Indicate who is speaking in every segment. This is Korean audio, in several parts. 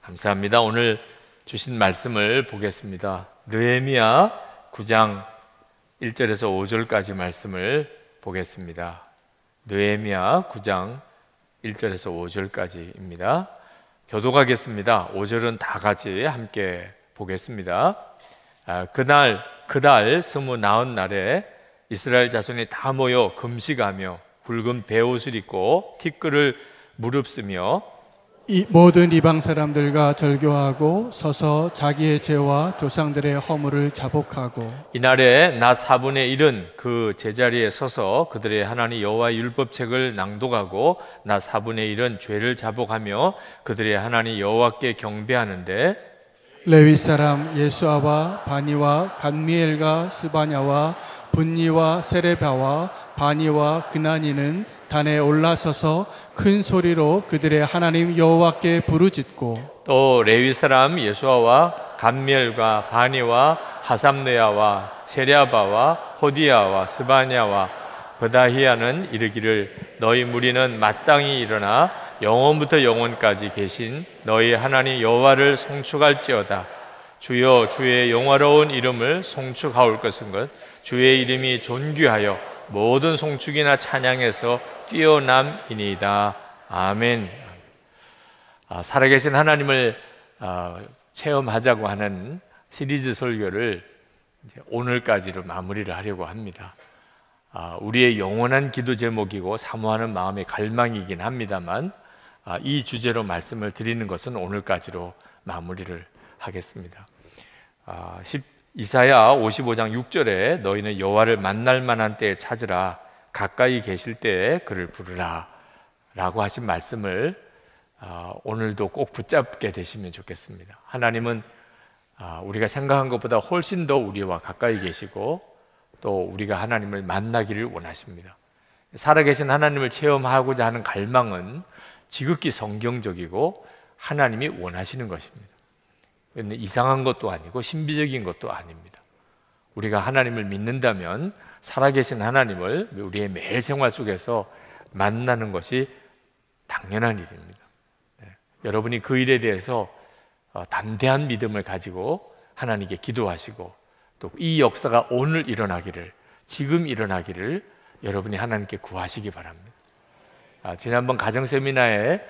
Speaker 1: 감사합니다. 오늘 주신 말씀을 보겠습니다. 느헤미야 9장 1절에서 5절까지 말씀을 보겠습니다. 느헤미야 9장 1절에서 5절까지입니다. 교독하겠습니다. 5절은 다 같이 함께 보겠습니다. 그달 29 이스라엘 자손이 다 모여 금식하며 붉은 베옷을 입고 티끌을 무릅쓰며
Speaker 2: 이 모든 이방 사람들과 절교하고 서서 자기의 죄와 조상들의 허물을 자복하고
Speaker 1: 이날에 나 4분의 1은 그 제자리에 서서 그들의 하나님 여호와의 율법책을 낭독하고 나 4분의 1은 죄를 자복하며 그들의 하나님 여호와께 경배하는데
Speaker 2: 레위 사람 예수아와 바니와 간미엘과 스바냐와 분니와 세레바와 바니와 그나니는 단에 올라서서 큰 소리로 그들의 하나님 여호와께 부르짖고
Speaker 1: 또 레위 사람 예수아와 간미엘과 바니와 하삼느야와 세랴바와 호디야와 스바냐와 브다히야는 이르기를 너희 무리는 마땅히 일어나 영원부터 영원까지 계신 너희 하나님 여호와를 송축할지어다. 주여 주의 영화로운 이름을 송축하올 것은 것 주의 이름이 존귀하여 모든 송축이나 찬양에서 뛰어남이니이다. 아멘. 살아계신 하나님을 체험하자고 하는 시리즈 설교를 이제 오늘까지로 마무리를 하려고 합니다. 우리의 영원한 기도 제목이고 사모하는 마음의 갈망이긴 합니다만 이 주제로 말씀을 드리는 것은 오늘까지로 마무리를 하겠습니다. 이사야 55장 6절에 너희는 여호와를 만날 만한 때에 찾으라 가까이 계실 때에 그를 부르라 라고 하신 말씀을 오늘도 꼭 붙잡게 되시면 좋겠습니다. 하나님은 우리가 생각한 것보다 훨씬 더 우리와 가까이 계시고 또 우리가 하나님을 만나기를 원하십니다. 살아계신 하나님을 체험하고자 하는 갈망은 지극히 성경적이고 하나님이 원하시는 것입니다. 이상한 것도 아니고 신비적인 것도 아닙니다. 우리가 하나님을 믿는다면 살아계신 하나님을 우리의 매일 생활 속에서 만나는 것이 당연한 일입니다. 여러분이 그 일에 대해서 담대한 믿음을 가지고 하나님께 기도하시고 또 이 역사가 오늘 일어나기를, 지금 일어나기를 여러분이 하나님께 구하시기 바랍니다. 지난번 가정세미나에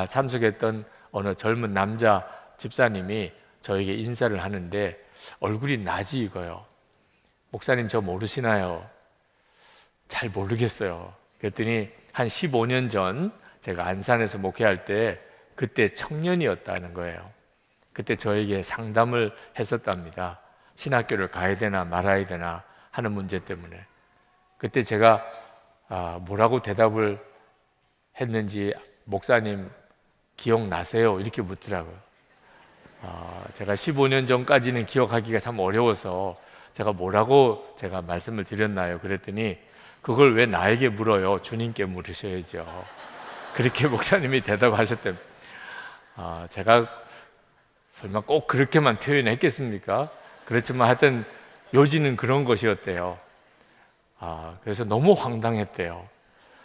Speaker 1: 참석했던 어느 젊은 남자 집사님이 저에게 인사를 하는데 얼굴이 낯이 익어요. 목사님 저 모르시나요? 잘 모르겠어요. 그랬더니 한 15년 전 제가 안산에서 목회할 때 그때 청년이었다는 거예요. 그때 저에게 상담을 했었답니다. 신학교를 가야 되나 말아야 되나 하는 문제 때문에. 그때 제가 뭐라고 대답을 했는지 목사님 기억나세요? 이렇게 묻더라고요. 제가 15년 전까지는 기억하기가 참 어려워서 제가 뭐라고 제가 말씀을 드렸나요? 그랬더니 그걸 왜 나에게 물어요? 주님께 물으셔야죠. 그렇게 목사님이 대답하셨대요. 제가 설마 꼭 그렇게만 표현했겠습니까? 그렇지만 하여튼 요지는 그런 것이었대요. 그래서 너무 황당했대요.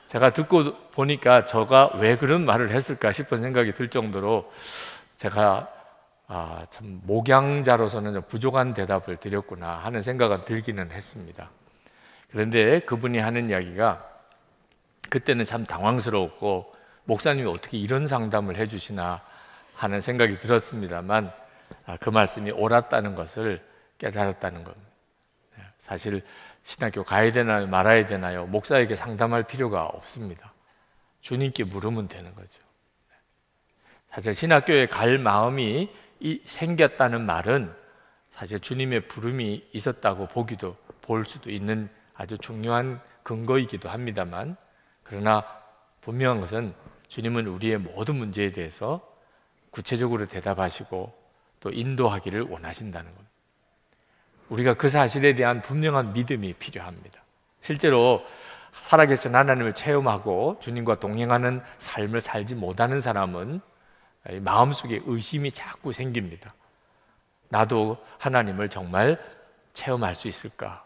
Speaker 1: 제가 듣고 보니까 저가 왜 그런 말을 했을까 싶은 생각이 들 정도로 제가 참 목양자로서는 좀 부족한 대답을 드렸구나 하는 생각은 들기는 했습니다. 그런데 그분이 하는 이야기가 그때는 참 당황스러웠고 목사님이 어떻게 이런 상담을 해주시나 하는 생각이 들었습니다만 그 말씀이 옳았다는 것을 깨달았다는 겁니다. 사실 신학교 가야 되나요? 말아야 되나요? 목사에게 상담할 필요가 없습니다. 주님께 물으면 되는 거죠. 사실 신학교에 갈 마음이 생겼다는 말은 사실 주님의 부름이 있었다고 볼 수도 있는 아주 중요한 근거이기도 합니다만 그러나 분명한 것은 주님은 우리의 모든 문제에 대해서 구체적으로 대답하시고 또 인도하기를 원하신다는 것. 우리가 그 사실에 대한 분명한 믿음이 필요합니다. 실제로 살아계신 하나님을 체험하고 주님과 동행하는 삶을 살지 못하는 사람은 마음속에 의심이 자꾸 생깁니다. 나도 하나님을 정말 체험할 수 있을까?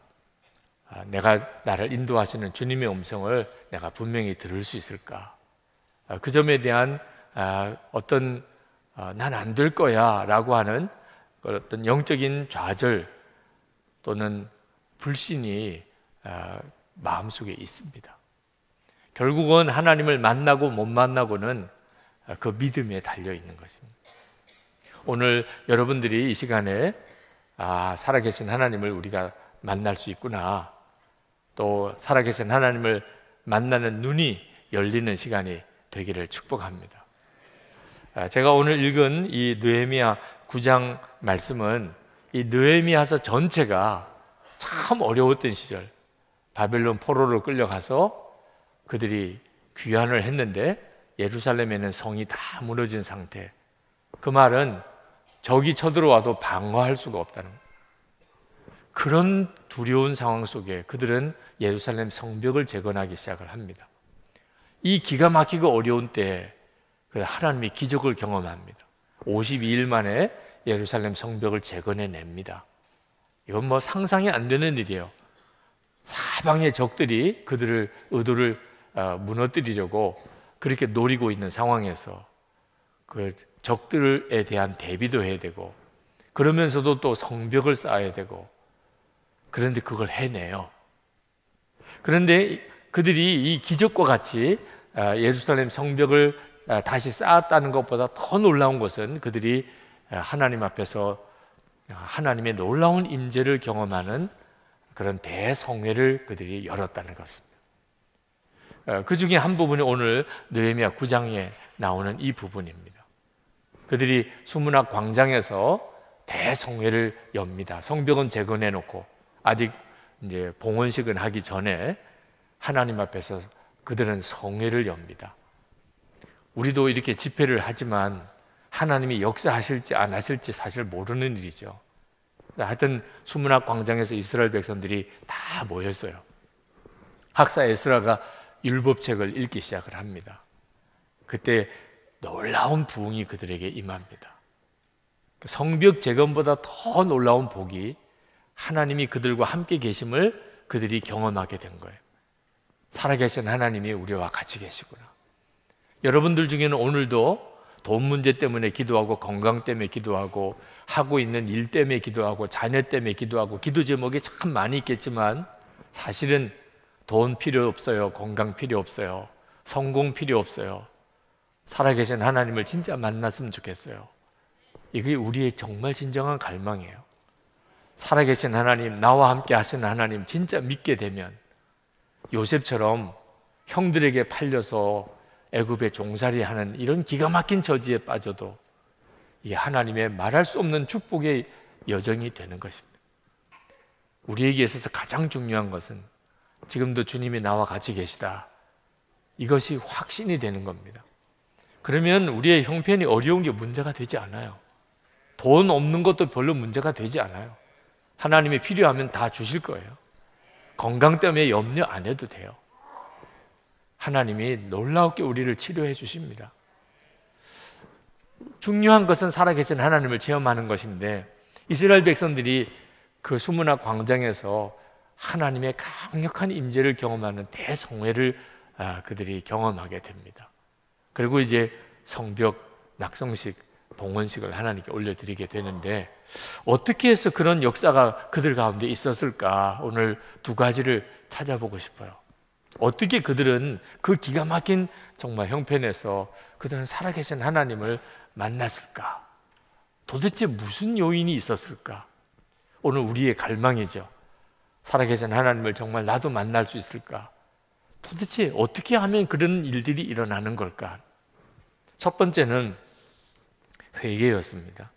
Speaker 1: 내가 나를 인도하시는 주님의 음성을 내가 분명히 들을 수 있을까? 그 점에 대한 어떤 난 안 될 거야 라고 하는 어떤 영적인 좌절 또는 불신이 마음속에 있습니다. 결국은 하나님을 만나고 못 만나고는 그 믿음에 달려 있는 것입니다. 오늘 여러분들이 이 시간에 살아계신 하나님을 우리가 만날 수 있구나, 또 살아계신 하나님을 만나는 눈이 열리는 시간이 되기를 축복합니다. 제가 오늘 읽은 이 느헤미야 9장 말씀은 이 느헤미야서 전체가 참 어려웠던 시절, 바벨론 포로로 끌려가서 그들이 귀환을 했는데 예루살렘에는 성이 다 무너진 상태. 그 말은 적이 쳐들어와도 방어할 수가 없다는 거예요. 그런 두려운 상황 속에 그들은 예루살렘 성벽을 재건하기 시작을 합니다. 이 기가 막히고 어려운 때에 하나님이 기적을 경험합니다. 52일 만에 예루살렘 성벽을 재건해냅니다. 이건 뭐 상상이 안 되는 일이에요. 사방의 적들이 그들을 의도를 무너뜨리려고 그렇게 노리고 있는 상황에서 그 적들에 대한 대비도 해야 되고, 그러면서도 또 성벽을 쌓아야 되고, 그런데 그걸 해내요. 그런데 그들이 이 기적과 같이 예루살렘 성벽을 다시 쌓았다는 것보다 더 놀라운 것은 그들이 하나님 앞에서 하나님의 놀라운 임재를 경험하는 그런 대성회를 그들이 열었다는 것입니다. 그 중에 한 부분이 오늘 느헤미야 9장에 나오는 이 부분입니다. 그들이 수문학 광장에서 대성회를 엽니다. 성벽은 재건해 놓고 아직 이제 봉헌식은 하기 전에 하나님 앞에서 그들은 성회를 엽니다. 우리도 이렇게 집회를 하지만 하나님이 역사하실지 안 하실지 사실 모르는 일이죠. 하여튼 수문학 광장에서 이스라엘 백성들이 다 모였어요. 학사 에스라가 율법책을 읽기 시작을 합니다. 그때 놀라운 부흥이 그들에게 임합니다. 성벽 재건보다 더 놀라운 복이 하나님이 그들과 함께 계심을 그들이 경험하게 된 거예요. 살아계신 하나님이 우리와 같이 계시구나. 여러분들 중에는 오늘도 돈 문제 때문에 기도하고, 건강 때문에 기도하고, 하고 있는 일 때문에 기도하고, 자녀 때문에 기도하고, 기도 제목이 참 많이 있겠지만 사실은 돈 필요 없어요. 건강 필요 없어요. 성공 필요 없어요. 살아계신 하나님을 진짜 만났으면 좋겠어요. 이게 우리의 정말 진정한 갈망이에요. 살아계신 하나님, 나와 함께 하시는 하나님 진짜 믿게 되면 요셉처럼 형들에게 팔려서 애굽에 종살이하는 이런 기가 막힌 저지에 빠져도 이 하나님의 말할 수 없는 축복의 여정이 되는 것입니다. 우리에게 있어서 가장 중요한 것은 지금도 주님이 나와 같이 계시다, 이것이 확신이 되는 겁니다. 그러면 우리의 형편이 어려운 게 문제가 되지 않아요. 돈 없는 것도 별로 문제가 되지 않아요. 하나님이 필요하면 다 주실 거예요. 건강 때문에 염려 안 해도 돼요. 하나님이 놀랍게 우리를 치료해 주십니다. 중요한 것은 살아계신 하나님을 체험하는 것인데, 이스라엘 백성들이 그 수문학 광장에서 하나님의 강력한 임재를 경험하는 대성회를 그들이 경험하게 됩니다. 그리고 이제 성벽 낙성식, 봉헌식을 하나님께 올려드리게 되는데, 어떻게 해서 그런 역사가 그들 가운데 있었을까? 오늘 두 가지를 찾아보고 싶어요. 어떻게 그들은 그 기가 막힌 정말 형편에서 그들은 살아계신 하나님을 만났을까? 도대체 무슨 요인이 있었을까? 오늘 우리의 갈망이죠. 살아계신 하나님을 정말 나도 만날 수 있을까? 도대체 어떻게 하면 그런 일들이 일어나는 걸까? 첫 번째는 회개였습니다.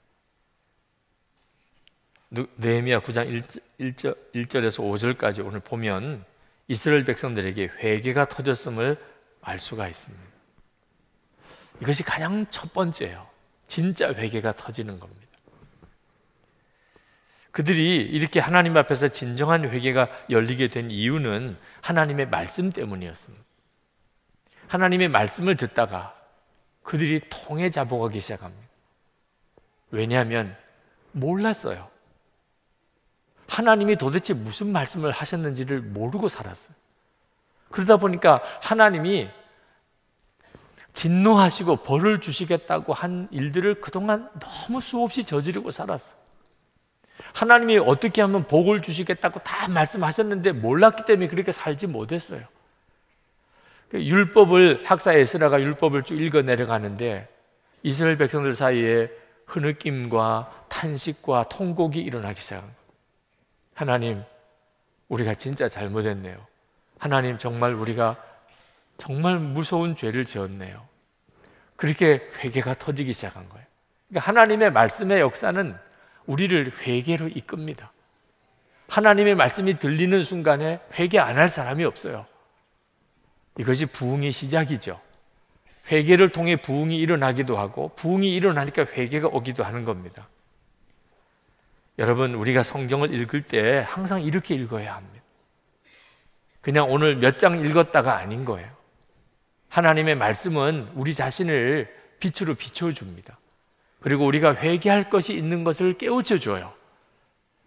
Speaker 1: 느헤미야 9장 1절에서 5절까지 오늘 보면 이스라엘 백성들에게 회개가 터졌음을 알 수가 있습니다. 이것이 가장 첫 번째예요. 진짜 회개가 터지는 겁니다. 그들이 이렇게 하나님 앞에서 진정한 회개가 열리게 된 이유는 하나님의 말씀 때문이었습니다. 하나님의 말씀을 듣다가 그들이 통에 잡아가기 시작합니다. 왜냐하면 몰랐어요. 하나님이 도대체 무슨 말씀을 하셨는지를 모르고 살았어요. 그러다 보니까 하나님이 진노하시고 벌을 주시겠다고 한 일들을 그동안 너무 수없이 저지르고 살았어. 하나님이 어떻게 하면 복을 주시겠다고 다 말씀하셨는데 몰랐기 때문에 그렇게 살지 못했어요. 율법을, 학사 에스라가 율법을 쭉 읽어 내려가는데 이스라엘 백성들 사이에 흐느낌과 탄식과 통곡이 일어나기 시작한 거예요. 하나님, 우리가 진짜 잘못했네요. 하나님, 정말 우리가 정말 무서운 죄를 지었네요. 그렇게 회개가 터지기 시작한 거예요. 그러니까 하나님의 말씀의 역사는 우리를 회개로 이끕니다. 하나님의 말씀이 들리는 순간에 회개 안 할 사람이 없어요. 이것이 부흥의 시작이죠. 회개를 통해 부흥이 일어나기도 하고 부흥이 일어나니까 회개가 오기도 하는 겁니다. 여러분, 우리가 성경을 읽을 때 항상 이렇게 읽어야 합니다. 그냥 오늘 몇 장 읽었다가 아닌 거예요. 하나님의 말씀은 우리 자신을 빛으로 비춰줍니다. 그리고 우리가 회개할 것이 있는 것을 깨우쳐줘요.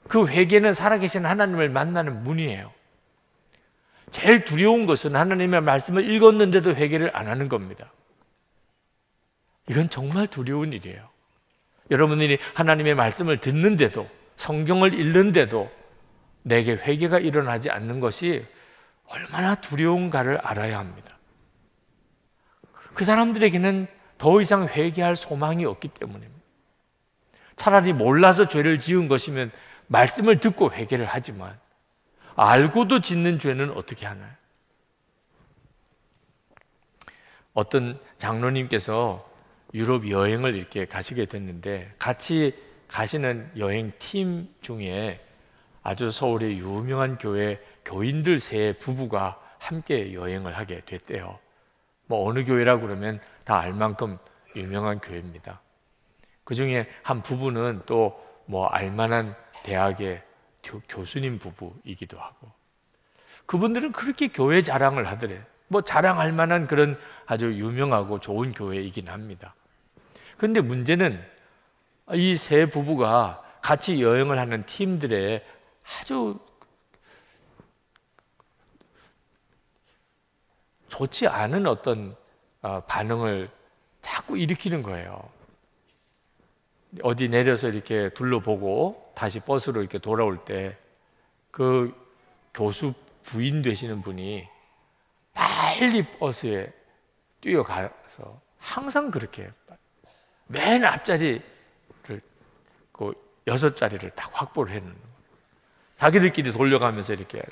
Speaker 1: 그 회개는 살아계신 하나님을 만나는 문이에요. 제일 두려운 것은 하나님의 말씀을 읽었는데도 회개를 안 하는 겁니다. 이건 정말 두려운 일이에요. 여러분들이 하나님의 말씀을 듣는데도, 성경을 읽는데도 내게 회개가 일어나지 않는 것이 얼마나 두려운가를 알아야 합니다. 그 사람들에게는 더 이상 회개할 소망이 없기 때문입니다. 차라리 몰라서 죄를 지은 것이면 말씀을 듣고 회개를 하지만 알고도 짓는 죄는 어떻게 하나요? 어떤 장로님께서 유럽 여행을 이렇게 가시게 됐는데 같이 가시는 여행팀 중에 아주 서울의 유명한 교회 교인들 세 부부가 함께 여행을 하게 됐대요. 뭐 어느 교회라고 그러면 다 알만큼 유명한 교회입니다. 그 중에 한 부부는 또 뭐 알만한 대학의 교수님 부부이기도 하고, 그분들은 그렇게 교회 자랑을 하더래요. 뭐 자랑할 만한 그런 아주 유명하고 좋은 교회이긴 합니다. 그런데 문제는 이 세 부부가 같이 여행을 하는 팀들의 아주 좋지 않은 어떤 반응을 자꾸 일으키는 거예요. 어디 내려서 이렇게 둘러보고 다시 버스로 이렇게 돌아올 때 그 교수 부인 되시는 분이 빨리 버스에 뛰어가서 항상 그렇게 맨 앞자리를 그 6자리를 딱 확보를 해놓는 거예요. 자기들끼리 돌려가면서 이렇게.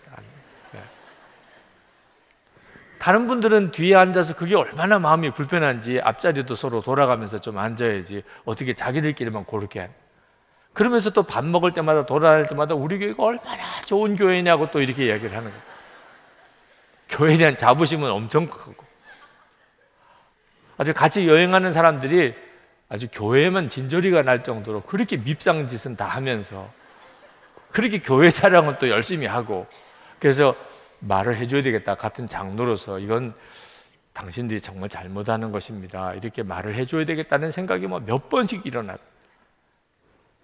Speaker 1: 다른 분들은 뒤에 앉아서 그게 얼마나 마음이 불편한지 앞자리도 서로 돌아가면서 좀 앉아야지 어떻게 자기들끼리만 그렇게. 그러면서 또 밥 먹을 때마다 돌아다닐 때마다 우리 교회가 얼마나 좋은 교회냐고 또 이렇게 이야기를 하는 거예요. 교회에 대한 자부심은 엄청 크고, 아주 같이 여행하는 사람들이 아주 교회만 진저리가 날 정도로 그렇게 밉상짓은 다 하면서 그렇게 교회 자랑은 또 열심히 하고, 그래서 말을 해줘야 되겠다. 같은 장로로서 이건 당신들이 정말 잘못하는 것입니다. 이렇게 말을 해줘야 되겠다는 생각이 뭐 몇 번씩 일어나요.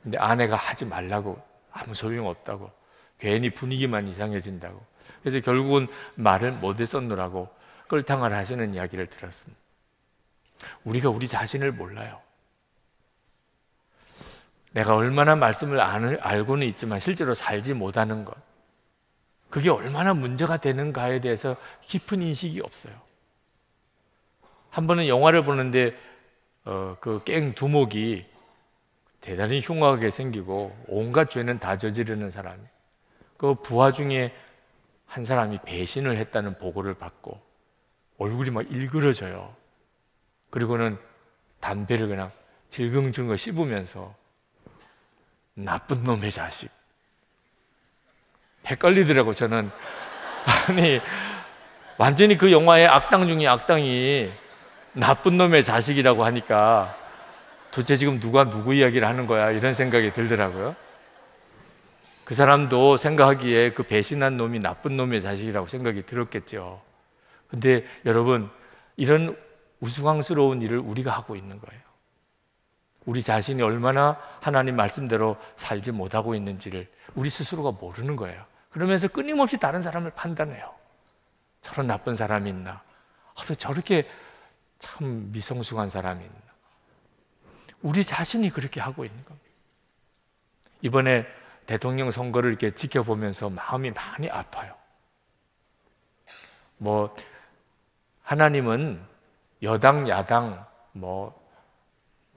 Speaker 1: 근데 아내가 하지 말라고, 아무 소용없다고, 괜히 분위기만 이상해진다고. 그래서 결국은 말을 못했었느라고 끌탕을 하시는 이야기를 들었습니다. 우리가 우리 자신을 몰라요. 내가 얼마나 말씀을 알고는 있지만 실제로 살지 못하는 것, 그게 얼마나 문제가 되는가에 대해서 깊은 인식이 없어요. 한 번은 영화를 보는데 그 깽 두목이 대단히 흉악하게 생기고 온갖 죄는 다 저지르는 사람이, 그 부하 중에 한 사람이 배신을 했다는 보고를 받고 얼굴이 막 일그러져요. 그리고는 담배를 그냥 질겅질겅 씹으면서 나쁜 놈의 자식. 헷갈리더라고 저는. 아니 완전히 그 영화의 악당 중에 악당이 나쁜 놈의 자식이라고 하니까 도대체 지금 누가 누구 이야기를 하는 거야 이런 생각이 들더라고요. 그 사람도 생각하기에 그 배신한 놈이 나쁜 놈의 자식이라고 생각이 들었겠죠. 근데 여러분, 이런 우스꽝스러운 일을 우리가 하고 있는 거예요. 우리 자신이 얼마나 하나님 말씀대로 살지 못하고 있는지를 우리 스스로가 모르는 거예요. 그러면서 끊임없이 다른 사람을 판단해요. 저런 나쁜 사람이 있나? 저렇게 참 미성숙한 사람이 있나. 우리 자신이 그렇게 하고 있는 겁니다. 이번에 대통령 선거를 이렇게 지켜보면서 마음이 많이 아파요. 하나님은 여당, 야당,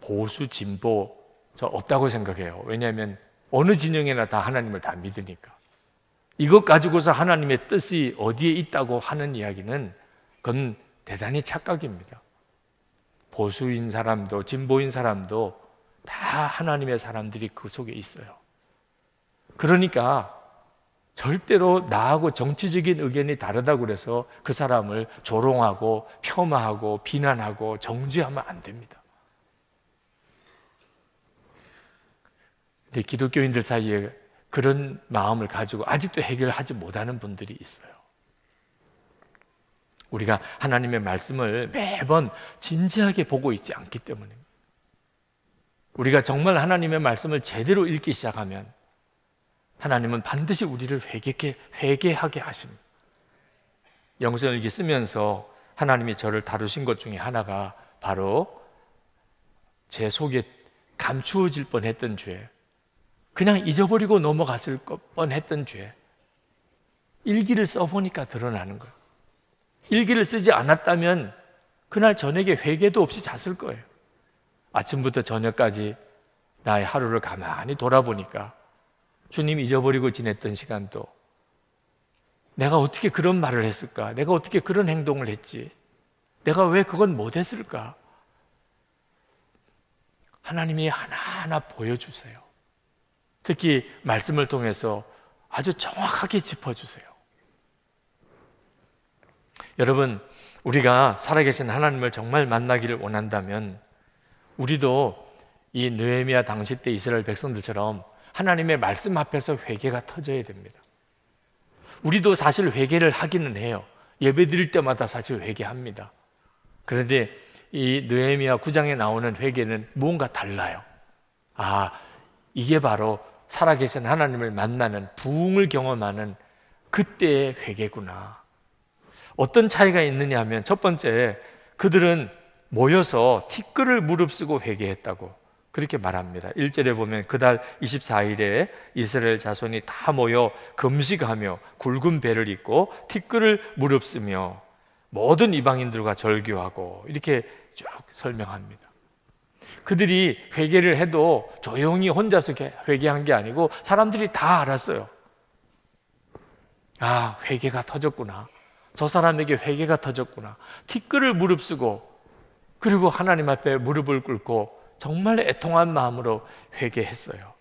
Speaker 1: 보수, 진보 저 없다고 생각해요. 왜냐하면 어느 진영이나 다 하나님을 다 믿으니까. 이것 가지고서 하나님의 뜻이 어디에 있다고 하는 이야기는 그건 대단히 착각입니다. 보수인 사람도 진보인 사람도 다 하나님의 사람들이 그 속에 있어요. 그러니까 절대로 나하고 정치적인 의견이 다르다고 그래서 그 사람을 조롱하고 폄하하고 비난하고 정죄하면 안 됩니다. 근데 기독교인들 사이에 그런 마음을 가지고 아직도 해결하지 못하는 분들이 있어요. 우리가 하나님의 말씀을 매번 진지하게 보고 있지 않기 때문입니다. 우리가 정말 하나님의 말씀을 제대로 읽기 시작하면 하나님은 반드시 우리를 회개하게 하십니다. 영성일기 쓰면서 하나님이 저를 다루신 것 중에 하나가 바로 제 속에 감추어질 뻔했던 죄, 그냥 잊어버리고 넘어갔을 뻔했던 죄, 일기를 써보니까 드러나는 거예요. 일기를 쓰지 않았다면 그날 저녁에 회개도 없이 잤을 거예요. 아침부터 저녁까지 나의 하루를 가만히 돌아보니까 주님 잊어버리고 지냈던 시간도 내가 어떻게 그런 말을 했을까? 내가 어떻게 그런 행동을 했지? 내가 왜 그건 못했을까? 하나님이 하나하나 보여주세요. 특히 말씀을 통해서 아주 정확하게 짚어주세요. 여러분, 우리가 살아계신 하나님을 정말 만나기를 원한다면 우리도 이 느헤미야 당시 때 이스라엘 백성들처럼 하나님의 말씀 앞에서 회개가 터져야 됩니다. 우리도 사실 회개를 하기는 해요. 예배 드릴 때마다 사실 회개합니다. 그런데 이 느헤미야 9장에 나오는 회개는 무언가 달라요. 이게 바로 살아계신 하나님을 만나는 부흥을 경험하는 그때의 회개구나. 어떤 차이가 있느냐 하면 첫 번째, 그들은 모여서 티끌을 무릅쓰고 회개했다고 그렇게 말합니다. 1절에 보면 그달 24일에 이스라엘 자손이 다 모여 금식하며 굵은 배를 입고 티끌을 무릅쓰며 모든 이방인들과 절교하고 이렇게 쭉 설명합니다. 그들이 회개를 해도 조용히 혼자서 회개한 게 아니고 사람들이 다 알았어요. 회개가 터졌구나. 저 사람에게 회개가 터졌구나. 티끌을 무릅쓰고 그리고 하나님 앞에 무릎을 꿇고 정말 애통한 마음으로 회개했어요.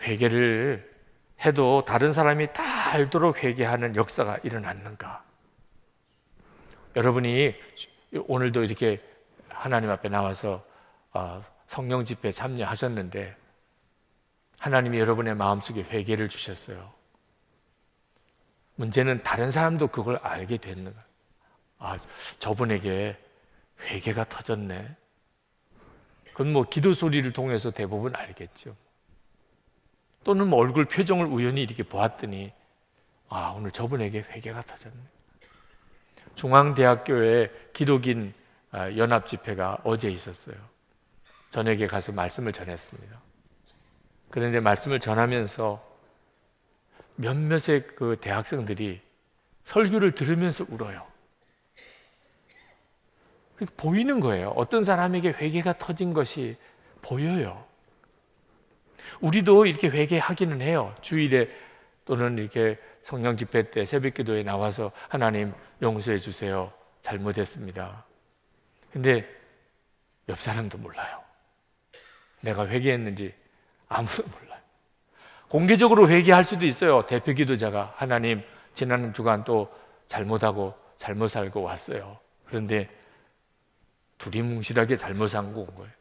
Speaker 1: 회개를 해도 다른 사람이 다 알도록 회개하는 역사가 일어났는가? 여러분이 오늘도 이렇게 하나님 앞에 나와서 성령 집회에 참여하셨는데 하나님이 여러분의 마음속에 회개를 주셨어요. 문제는 다른 사람도 그걸 알게 됐는가? 저분에게 회개가 터졌네. 그건 기도 소리를 통해서 대부분 알겠죠. 또는 얼굴 표정을 우연히 이렇게 보았더니 오늘 저분에게 회개가 터졌네. 중앙대학교에 기독인 연합 집회가 어제 있었어요. 저녁에 가서 말씀을 전했습니다. 그런데 말씀을 전하면서 몇몇의 그 대학생들이 설교를 들으면서 울어요. 보이는 거예요. 어떤 사람에게 회개가 터진 것이 보여요. 우리도 이렇게 회개하기는 해요. 주일에 또는 이렇게 성령 집회 때 새벽기도에 나와서 하나님 용서해 주세요. 잘못했습니다. 근데 옆 사람도 몰라요. 내가 회개했는지 아무도 몰라요. 공개적으로 회개할 수도 있어요. 대표 기도자가 하나님 지난 주간 또 잘못하고 잘못 살고 왔어요. 그런데 두리뭉실하게 잘못 살고 온 거예요.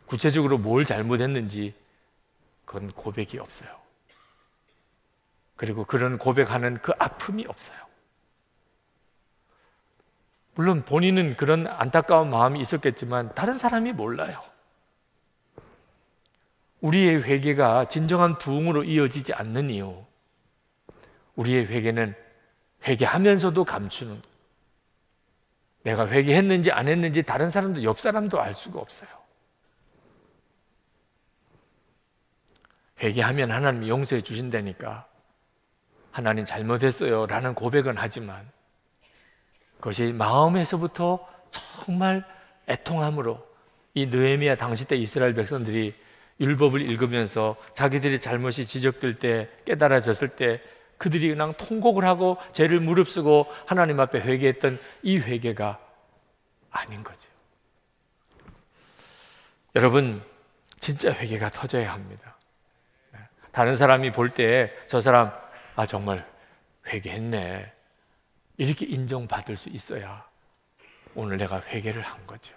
Speaker 1: 구체적으로 뭘 잘못했는지 그건 고백이 없어요. 그리고 그런 고백하는 그 아픔이 없어요. 물론 본인은 그런 안타까운 마음이 있었겠지만 다른 사람이 몰라요. 우리의 회개가 진정한 부흥으로 이어지지 않는 이유, 우리의 회개는 회개하면서도 감추는, 내가 회개했는지 안 했는지 다른 사람도, 옆 사람도 알 수가 없어요. 회개하면 하나님이 용서해 주신다니까 하나님 잘못했어요 라는 고백은 하지만 그것이 마음에서부터 정말 애통함으로, 이 느헤미야 당시 때 이스라엘 백성들이 율법을 읽으면서 자기들의 잘못이 지적될 때, 깨달아졌을 때 그들이 그냥 통곡을 하고 죄를 무릅쓰고 하나님 앞에 회개했던 이 회개가 아닌 거죠. 여러분, 진짜 회개가 터져야 합니다. 다른 사람이 볼 때 저 사람 정말 회개했네 이렇게 인정받을 수 있어야 오늘 내가 회개를 한 거죠.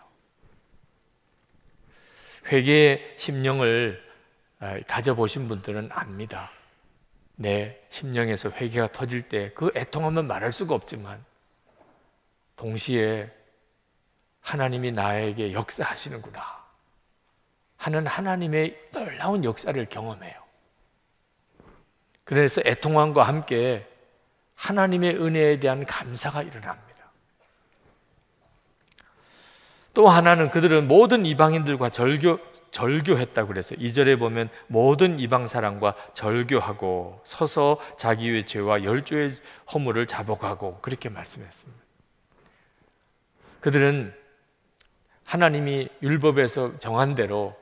Speaker 1: 회개의 심령을 가져보신 분들은 압니다. 내 심령에서 회개가 터질 때 그 애통함은 말할 수가 없지만 동시에 하나님이 나에게 역사하시는구나 하는 하나님의 놀라운 역사를 경험해요. 그래서 애통함과 함께 하나님의 은혜에 대한 감사가 일어납니다. 또 하나는 그들은 모든 이방인들과 절교했다고 그래서 2절에 보면 모든 이방 사람과 절교하고 서서 자기의 죄와 열조의 허물을 자복하고 그렇게 말씀했습니다. 그들은 하나님이 율법에서 정한 대로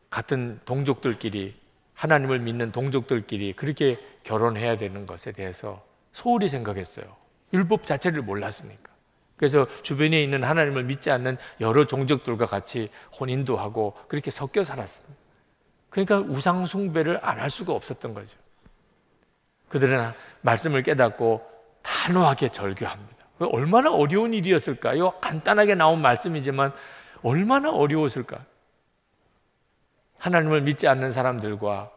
Speaker 1: 같은 동족들끼리, 하나님을 믿는 동족들끼리 그렇게 결혼해야 되는 것에 대해서 소홀히 생각했어요. 율법 자체를 몰랐으니까. 그래서 주변에 있는 하나님을 믿지 않는 여러 종족들과 같이 혼인도 하고 그렇게 섞여 살았습니다. 그러니까 우상 숭배를 안 할 수가 없었던 거죠. 그들은 말씀을 깨닫고 단호하게 절교합니다. 얼마나 어려운 일이었을까요? 간단하게 나온 말씀이지만 얼마나 어려웠을까? 하나님을 믿지 않는 사람들과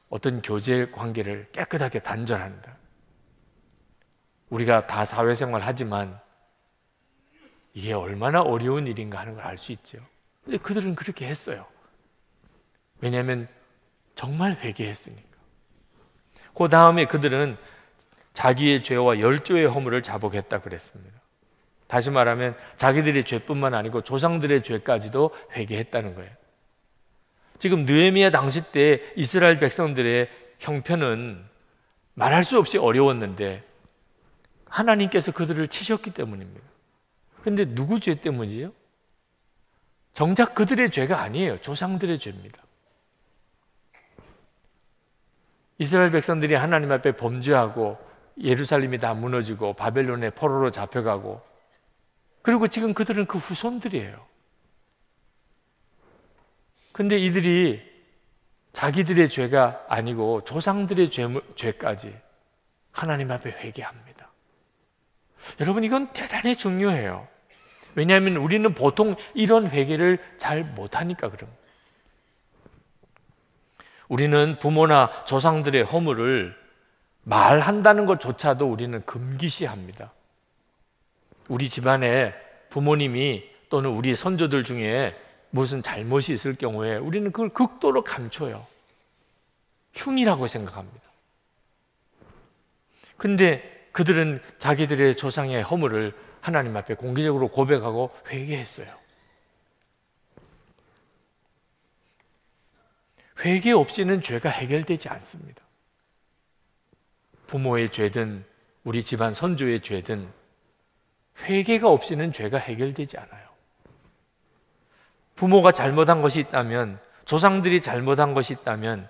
Speaker 1: 어떤 교제 관계를 깨끗하게 단절한다. 우리가 다 사회생활 하지만 이게 얼마나 어려운 일인가 하는 걸 알 수 있죠. 근데 그들은 그렇게 했어요. 왜냐하면 정말 회개했으니까. 그 다음에 그들은 자기의 죄와 열조의 허물을 자복했다 그랬습니다. 다시 말하면 자기들의 죄뿐만 아니고 조상들의 죄까지도 회개했다는 거예요. 지금 느헤미야 당시 때 이스라엘 백성들의 형편은 말할 수 없이 어려웠는데 하나님께서 그들을 치셨기 때문입니다. 그런데 누구 죄 때문이지요? 정작 그들의 죄가 아니에요. 조상들의 죄입니다. 이스라엘 백성들이 하나님 앞에 범죄하고 예루살렘이 다 무너지고 바벨론의 포로로 잡혀가고, 그리고 지금 그들은 그 후손들이에요. 근데 이들이 자기들의 죄가 아니고 조상들의 죄까지 하나님 앞에 회개합니다. 여러분, 이건 대단히 중요해요. 왜냐하면 우리는 보통 이런 회개를 잘 못하니까 그런 거예요. 우리는 부모나 조상들의 허물을 말한다는 것조차도 우리는 금기시합니다. 우리 집안에 부모님이 또는 우리 선조들 중에 무슨 잘못이 있을 경우에 우리는 그걸 극도로 감춰요. 흉이라고 생각합니다. 근데 그들은 자기들의 조상의 허물을 하나님 앞에 공개적으로 고백하고 회개했어요. 회개 없이는 죄가 해결되지 않습니다. 부모의 죄든 우리 집안 선조의 죄든 회개가 없이는 죄가 해결되지 않아요. 부모가 잘못한 것이 있다면, 조상들이 잘못한 것이 있다면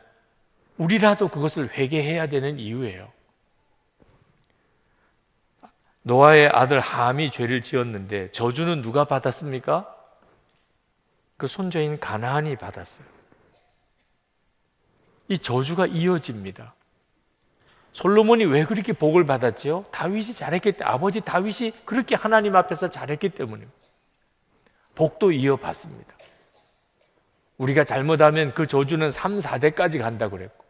Speaker 1: 우리라도 그것을 회개해야 되는 이유예요. 노아의 아들 함이 죄를 지었는데 저주는 누가 받았습니까? 그 손자인 가나안이 받았어요. 이 저주가 이어집니다. 솔로몬이 왜 그렇게 복을 받았지요? 다윗이 잘했기 때문에, 아버지 다윗이 그렇게 하나님 앞에서 잘했기 때문입니다. 복도 이어받습니다. 우리가 잘못하면 그 저주는 3, 4대까지 간다고 그랬고,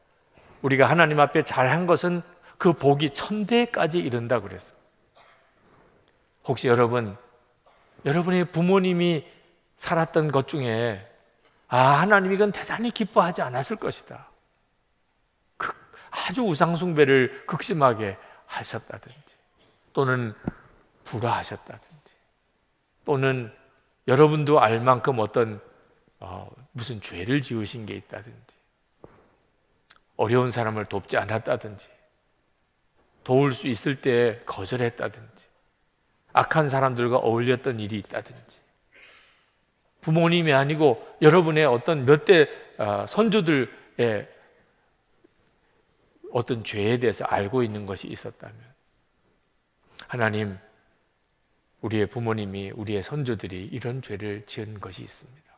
Speaker 1: 우리가 하나님 앞에 잘한 것은 그 복이 1000대까지 이른다고 그랬어요. 혹시 여러분의 부모님이 살았던 것 중에 하나님이 이건 대단히 기뻐하지 않았을 것이다, 아주 우상숭배를 극심하게 하셨다든지, 또는 불화하셨다든지, 또는 여러분도 알 만큼 어떤 무슨 죄를 지으신 게 있다든지, 어려운 사람을 돕지 않았다든지, 도울 수 있을 때 거절했다든지, 악한 사람들과 어울렸던 일이 있다든지, 부모님이 아니고 여러분의 어떤 몇 대 선조들의 어떤 죄에 대해서 알고 있는 것이 있었다면, 하나님, 우리의 부모님이, 우리의 선조들이 이런 죄를 지은 것이 있습니다.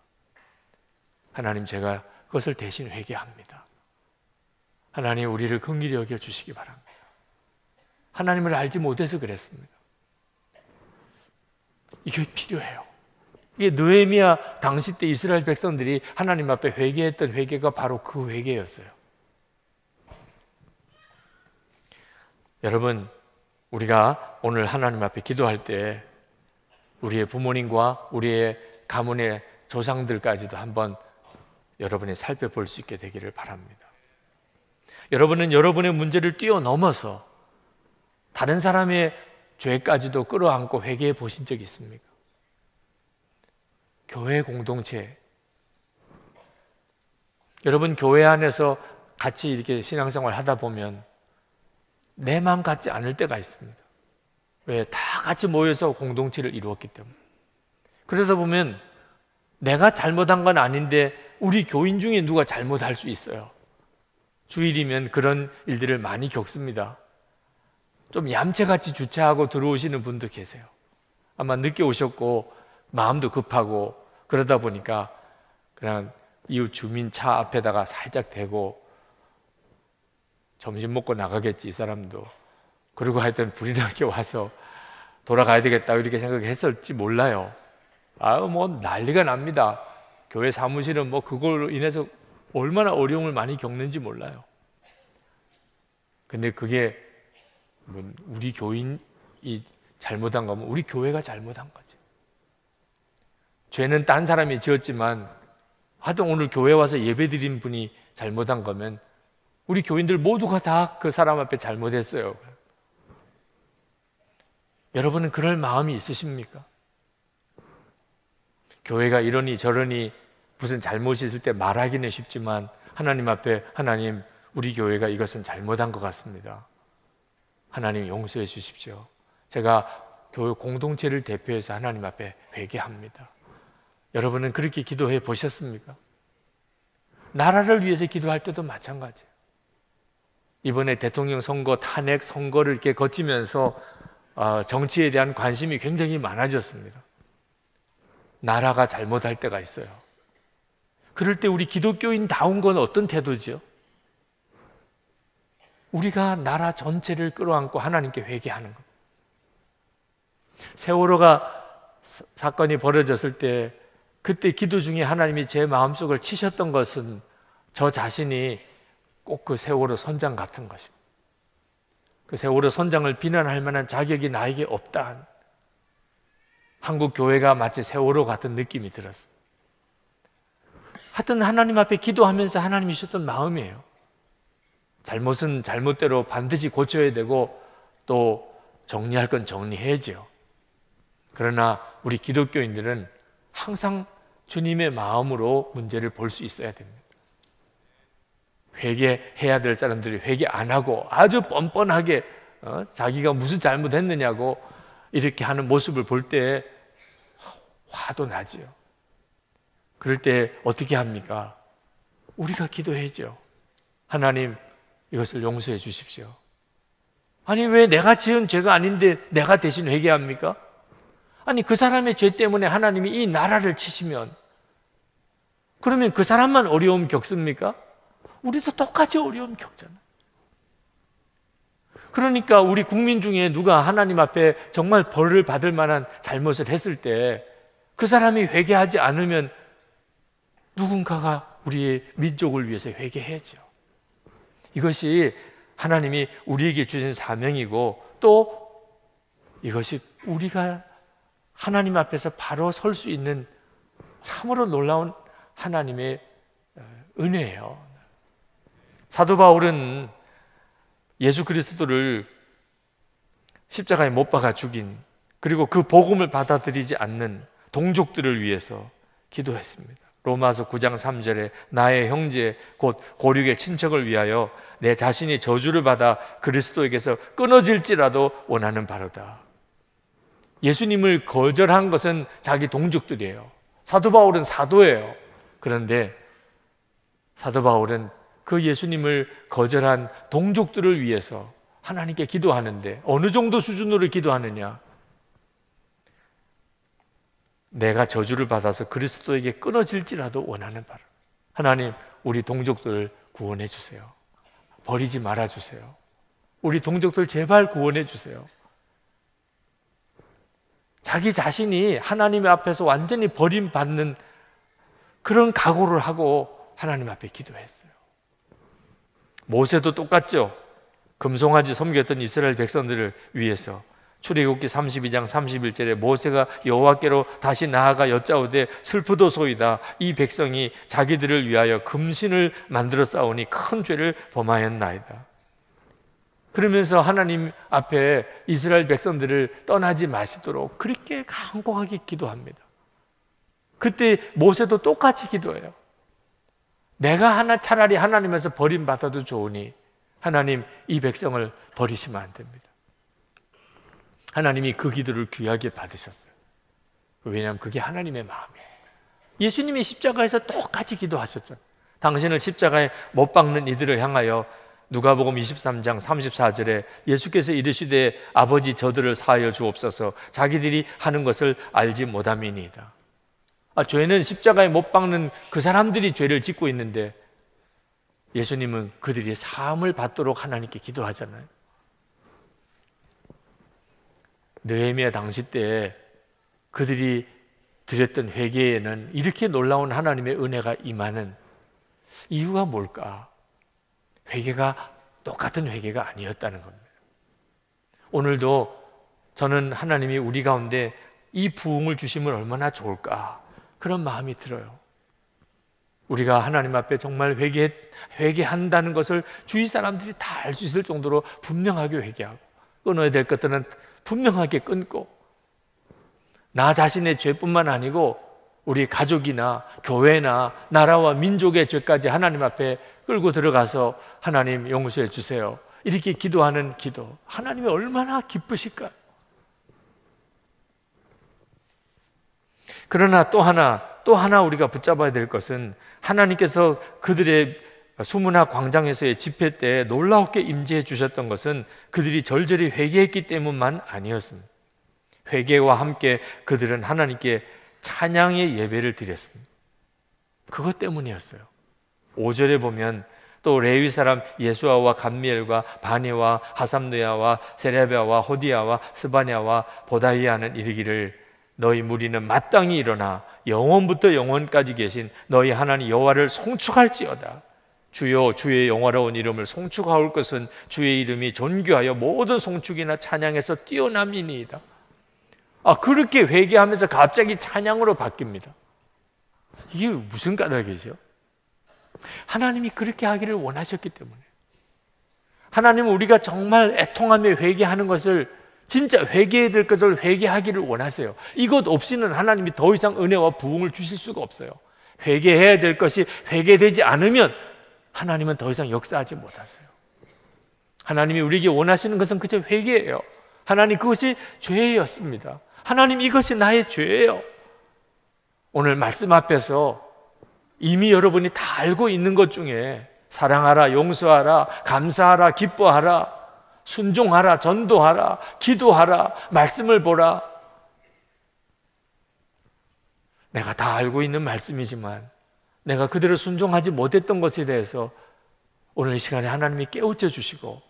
Speaker 1: 하나님, 제가 그것을 대신 회개합니다. 하나님, 우리를 긍휼히 여겨 주시기 바랍니다. 하나님을 알지 못해서 그랬습니다. 이게 필요해요. 이게 느헤미야 당시 때 이스라엘 백성들이 하나님 앞에 회개했던 회개가 바로 그 회개였어요. 여러분, 우리가 오늘 하나님 앞에 기도할 때 우리의 부모님과 우리의 가문의 조상들까지도 한번 여러분이 살펴볼 수 있게 되기를 바랍니다. 여러분은 여러분의 문제를 뛰어넘어서 다른 사람의 죄까지도 끌어안고 회개해 보신 적이 있습니까? 교회 공동체, 여러분 교회 안에서 같이 이렇게 신앙생활 하다 보면 내 마음 같지 않을 때가 있습니다. 왜? 다 같이 모여서 공동체를 이루었기 때문에. 그러다 보면 내가 잘못한 건 아닌데 우리 교인 중에 누가 잘못할 수 있어요. 주일이면 그런 일들을 많이 겪습니다. 좀 얌체같이 주차하고 들어오시는 분도 계세요. 아마 늦게 오셨고 마음도 급하고 그러다 보니까 그냥 이웃 주민 차 앞에다가 살짝 대고 점심 먹고 나가겠지 이 사람도. 그리고 하여튼 불이 나게 와서 돌아가야 되겠다 이렇게 생각했을지 몰라요. 뭐 난리가 납니다. 교회 사무실은 뭐 그걸로 인해서 얼마나 어려움을 많이 겪는지 몰라요. 근데 그게 우리 교인이 잘못한 거면 우리 교회가 잘못한 거죠. 죄는 딴 사람이 지었지만 하여튼 오늘 교회 와서 예배 드린 분이 잘못한 거면 우리 교인들 모두가 다 그 사람 앞에 잘못했어요. 여러분은 그럴 마음이 있으십니까? 교회가 이러니 저러니 무슨 잘못이 있을 때 말하기는 쉽지만 하나님 앞에 하나님, 우리 교회가 이것은 잘못한 것 같습니다. 하나님 용서해 주십시오. 제가 교회 공동체를 대표해서 하나님 앞에 회개합니다. 여러분은 그렇게 기도해 보셨습니까? 나라를 위해서 기도할 때도 마찬가지예요. 이번에 대통령 선거, 탄핵 선거를 이렇게 거치면서 정치에 대한 관심이 굉장히 많아졌습니다. 나라가 잘못할 때가 있어요. 그럴 때 우리 기독교인다운 건 어떤 태도죠? 우리가 나라 전체를 끌어안고 하나님께 회개하는 것. 세월호가 사건이 벌어졌을 때 그때 기도 중에 하나님이 제 마음속을 치셨던 것은 저 자신이 꼭 그 세월호 선장 같은 것입니다. 그 세월호 선장을 비난할 만한 자격이 나에게 없다. 한국 교회가 마치 세월호 같은 느낌이 들었습니다. 하여튼 하나님 앞에 기도하면서 하나님이 주셨던 마음이에요. 잘못은 잘못대로 반드시 고쳐야 되고 또 정리할 건 정리해야죠. 그러나 우리 기독교인들은 항상 주님의 마음으로 문제를 볼 수 있어야 됩니다. 회개해야 될 사람들이 회개 안 하고 아주 뻔뻔하게 자기가 무슨 잘못했느냐고 이렇게 하는 모습을 볼 때 화도 나지요. 그럴 때 어떻게 합니까? 우리가 기도해야죠. 하나님, 이것을 용서해 주십시오. 아니, 왜 내가 지은 죄가 아닌데 내가 대신 회개합니까? 아니, 그 사람의 죄 때문에 하나님이 이 나라를 치시면 그러면 그 사람만 어려움 겪습니까? 우리도 똑같이 어려움 겪잖아요. 그러니까 우리 국민 중에 누가 하나님 앞에 정말 벌을 받을 만한 잘못을 했을 때 그 사람이 회개하지 않으면 누군가가 우리의 민족을 위해서 회개해야죠. 이것이 하나님이 우리에게 주신 사명이고 또 이것이 우리가 하나님 앞에서 바로 설 수 있는 참으로 놀라운 하나님의 은혜예요. 사도 바울은 예수 그리스도를 십자가에 못 박아 죽인, 그리고 그 복음을 받아들이지 않는 동족들을 위해서 기도했습니다. 로마서 9장 3절에 나의 형제 곧 고륙의 친척을 위하여 내 자신이 저주를 받아 그리스도에게서 끊어질지라도 원하는 바로다. 예수님을 거절한 것은 자기 동족들이에요. 사도 바울은 사도예요. 그런데 사도 바울은 그 예수님을 거절한 동족들을 위해서 하나님께 기도하는데 어느 정도 수준으로 기도하느냐? 내가 저주를 받아서 그리스도에게 끊어질지라도 원하는 바로, 하나님 우리 동족들을 구원해 주세요. 버리지 말아 주세요. 우리 동족들 제발 구원해 주세요. 자기 자신이 하나님 앞에서 완전히 버림받는 그런 각오를 하고 하나님 앞에 기도했어요. 모세도 똑같죠. 금송아지 섬겼던 이스라엘 백성들을 위해서 출애굽기 32장 31절에 모세가 여호와께로 다시 나아가 여짜오되 슬프도소이다. 이 백성이 자기들을 위하여 금신을 만들어 싸우니 큰 죄를 범하였나이다. 그러면서 하나님 앞에 이스라엘 백성들을 떠나지 마시도록 그렇게 간곡하게 기도합니다. 그때 모세도 똑같이 기도해요. 내가 차라리 하나님에서 버림받아도 좋으니 하나님 이 백성을 버리시면 안 됩니다. 하나님이 그 기도를 귀하게 받으셨어요. 왜냐하면 그게 하나님의 마음이에요. 예수님이 십자가에서 똑같이 기도하셨잖아요. 당신을 십자가에 못 박는 이들을 향하여 누가복음 23장 34절에 예수께서 이르시되 아버지 저들을 사하여 주옵소서 자기들이 하는 것을 알지 못함이니이다. 죄는 십자가에 못 박는 그 사람들이 죄를 짓고 있는데 예수님은 그들이 사함을 받도록 하나님께 기도하잖아요. 느헤미야 당시 때 그들이 드렸던 회개에는 이렇게 놀라운 하나님의 은혜가 임하는 이유가 뭘까? 회개가 똑같은 회개가 아니었다는 겁니다. 오늘도 저는 하나님이 우리 가운데 이 부흥을 주시면 얼마나 좋을까 그런 마음이 들어요. 우리가 하나님 앞에 정말 회개한다는 것을 주위 사람들이 다 알 수 있을 정도로 분명하게 회개하고 끊어야 될 것들은 분명하게 끊고 나 자신의 죄뿐만 아니고 우리 가족이나 교회나 나라와 민족의 죄까지 하나님 앞에 끌고 들어가서 하나님 용서해 주세요 이렇게 기도하는 기도, 하나님이 얼마나 기쁘실까요? 그러나 또 하나 우리가 붙잡아야 될 것은 하나님께서 그들의 수문화 광장에서의 집회 때 놀랍게 임재해 주셨던 것은 그들이 절절히 회개했기 때문만 아니었습니다. 회개와 함께 그들은 하나님께 찬양의 예배를 드렸습니다. 그것 때문이었어요. 5절에 보면 또 레위 사람 예수아와 감미엘과 바니와 하삼느야와 세레비아와 호디야와 스바냐와 보다이아는 이르기를 너희 무리는 마땅히 일어나 영원부터 영원까지 계신 너희 하나님 여호와를 송축할지어다. 주여 주의 영화로운 이름을 송축하올 것은 주의 이름이 존귀하여 모든 송축이나 찬양에서 뛰어남이니이다. 그렇게 회개하면서 갑자기 찬양으로 바뀝니다. 이게 무슨 까닭이죠? 하나님이 그렇게 하기를 원하셨기 때문에. 하나님은 우리가 정말 애통하며 회개하는 것을 진짜 회개해야 될 것을 회개하기를 원하세요. 이것 없이는 하나님이 더 이상 은혜와 부흥을 주실 수가 없어요. 회개해야 될 것이 회개되지 않으면 하나님은 더 이상 역사하지 못하세요. 하나님이 우리에게 원하시는 것은 그저 회개예요. 하나님 그것이 죄였습니다. 하나님 이것이 나의 죄예요. 오늘 말씀 앞에서 이미 여러분이 다 알고 있는 것 중에 사랑하라, 용서하라, 감사하라, 기뻐하라, 순종하라, 전도하라, 기도하라, 말씀을 보라. 내가 다 알고 있는 말씀이지만 내가 그대로 순종하지 못했던 것에 대해서 오늘 이 시간에 하나님이 깨우쳐 주시고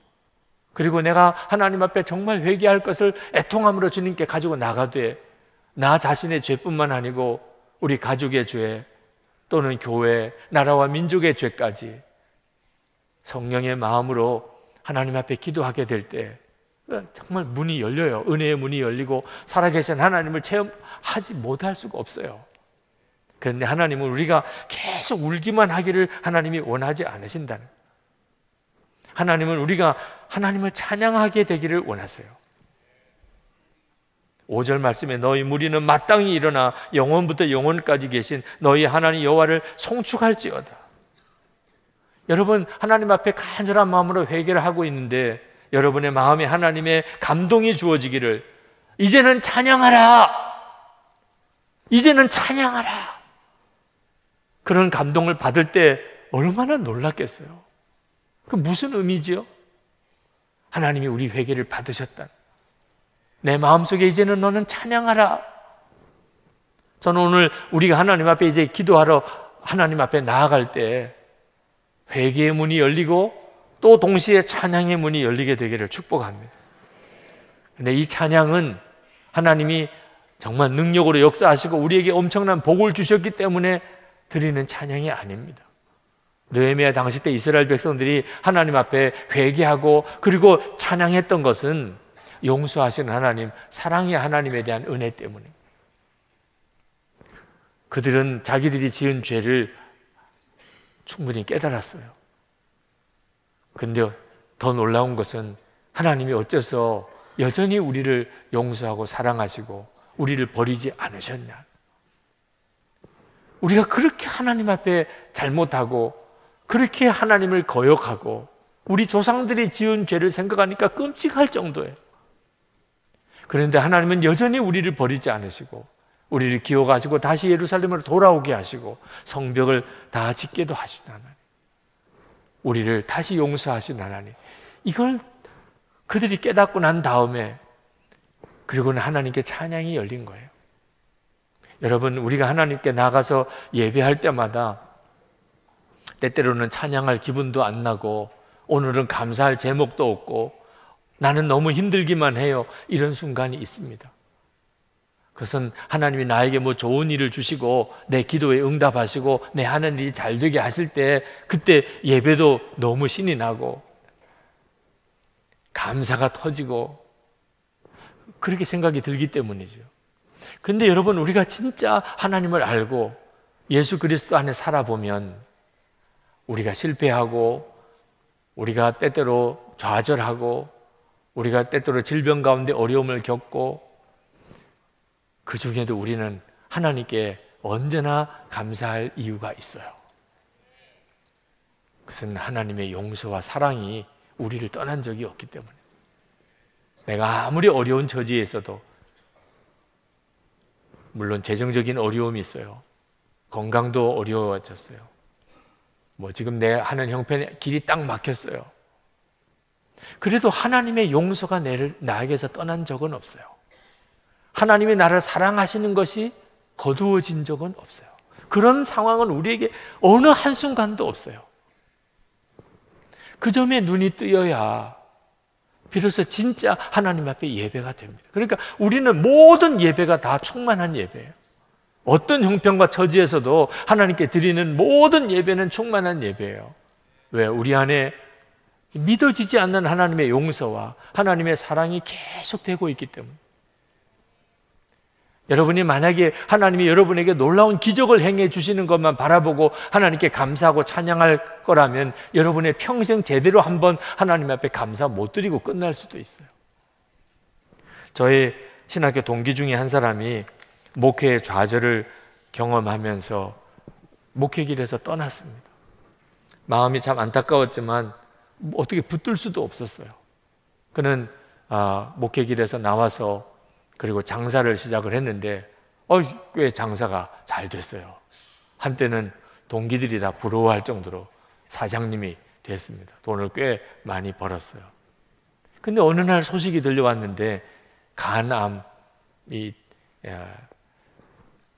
Speaker 1: 그리고 내가 하나님 앞에 정말 회개할 것을 애통함으로 주님께 가지고 나가되 나 자신의 죄뿐만 아니고 우리 가족의 죄 또는 교회, 나라와 민족의 죄까지 성령의 마음으로 하나님 앞에 기도하게 될 때 정말 문이 열려요. 은혜의 문이 열리고 살아계신 하나님을 체험하지 못할 수가 없어요. 그런데 하나님은 우리가 계속 울기만 하기를 하나님이 원하지 않으신다는, 하나님은 우리가 하나님을 찬양하게 되기를 원하세요. 5절 말씀에 너희 무리는 마땅히 일어나 영원부터 영원까지 계신 너희 하나님 여호와를 송축할지어다. 여러분, 하나님 앞에 간절한 마음으로 회개를 하고 있는데 여러분의 마음에 하나님의 감동이 주어지기를, 이제는 찬양하라, 이제는 찬양하라, 그런 감동을 받을 때 얼마나 놀랐겠어요. 그 무슨 의미지요? 하나님이 우리 회개를 받으셨다. 내 마음속에 이제는 너는 찬양하라. 저는 오늘 우리가 하나님 앞에 이제 기도하러 하나님 앞에 나아갈 때 회개의 문이 열리고 또 동시에 찬양의 문이 열리게 되기를 축복합니다. 근데 이 찬양은 하나님이 정말 능력으로 역사하시고 우리에게 엄청난 복을 주셨기 때문에 드리는 찬양이 아닙니다. 느헤미야 당시 때 이스라엘 백성들이 하나님 앞에 회개하고 그리고 찬양했던 것은 용서하시는 하나님, 사랑의 하나님에 대한 은혜 때문입니다. 그들은 자기들이 지은 죄를 충분히 깨달았어요. 근데 더 놀라운 것은 하나님이 어째서 여전히 우리를 용서하고 사랑하시고 우리를 버리지 않으셨냐. 우리가 그렇게 하나님 앞에 잘못하고 그렇게 하나님을 거역하고 우리 조상들이 지은 죄를 생각하니까 끔찍할 정도예요. 그런데 하나님은 여전히 우리를 버리지 않으시고 우리를 기억하시고 다시 예루살렘으로 돌아오게 하시고 성벽을 다 짓게도 하신 하나님, 우리를 다시 용서하신 하나님, 이걸 그들이 깨닫고 난 다음에 그리고는 하나님께 찬양이 열린 거예요. 여러분, 우리가 하나님께 나가서 예배할 때마다 때때로는 찬양할 기분도 안 나고 오늘은 감사할 제목도 없고 나는 너무 힘들기만 해요. 이런 순간이 있습니다. 그것은 하나님이 나에게 뭐 좋은 일을 주시고 내 기도에 응답하시고 내 하는 일이 잘 되게 하실 때 그때 예배도 너무 신이 나고 감사가 터지고 그렇게 생각이 들기 때문이죠. 근데 여러분, 우리가 진짜 하나님을 알고 예수 그리스도 안에 살아보면 우리가 실패하고 우리가 때때로 좌절하고 우리가 때때로 질병 가운데 어려움을 겪고 그 중에도 우리는 하나님께 언제나 감사할 이유가 있어요. 그것은 하나님의 용서와 사랑이 우리를 떠난 적이 없기 때문에. 내가 아무리 어려운 처지에 있어도, 물론 재정적인 어려움이 있어요. 건강도 어려워졌어요. 뭐 지금 내 하는 형편에 길이 딱 막혔어요. 그래도 하나님의 용서가 나에게서 떠난 적은 없어요. 하나님이 나를 사랑하시는 것이 거두어진 적은 없어요. 그런 상황은 우리에게 어느 한순간도 없어요. 그 점에 눈이 뜨여야 비로소 진짜 하나님 앞에 예배가 됩니다. 그러니까 우리는 모든 예배가 다 충만한 예배예요. 어떤 형편과 처지에서도 하나님께 드리는 모든 예배는 충만한 예배예요. 왜? 우리 안에 믿어지지 않는 하나님의 용서와 하나님의 사랑이 계속되고 있기 때문에. 여러분이 만약에 하나님이 여러분에게 놀라운 기적을 행해 주시는 것만 바라보고 하나님께 감사하고 찬양할 거라면 여러분의 평생 제대로 한번 하나님 앞에 감사 못 드리고 끝날 수도 있어요. 저의 신학교 동기 중에 한 사람이 목회의 좌절을 경험하면서 목회길에서 떠났습니다. 마음이 참 안타까웠지만 어떻게 붙들 수도 없었어요. 그는 목회길에서 나와서 그리고 장사를 시작을 했는데 꽤 장사가 잘 됐어요. 한때는 동기들이 다 부러워할 정도로 사장님이 됐습니다. 돈을 꽤 많이 벌었어요. 근데 어느 날 소식이 들려왔는데 간암이,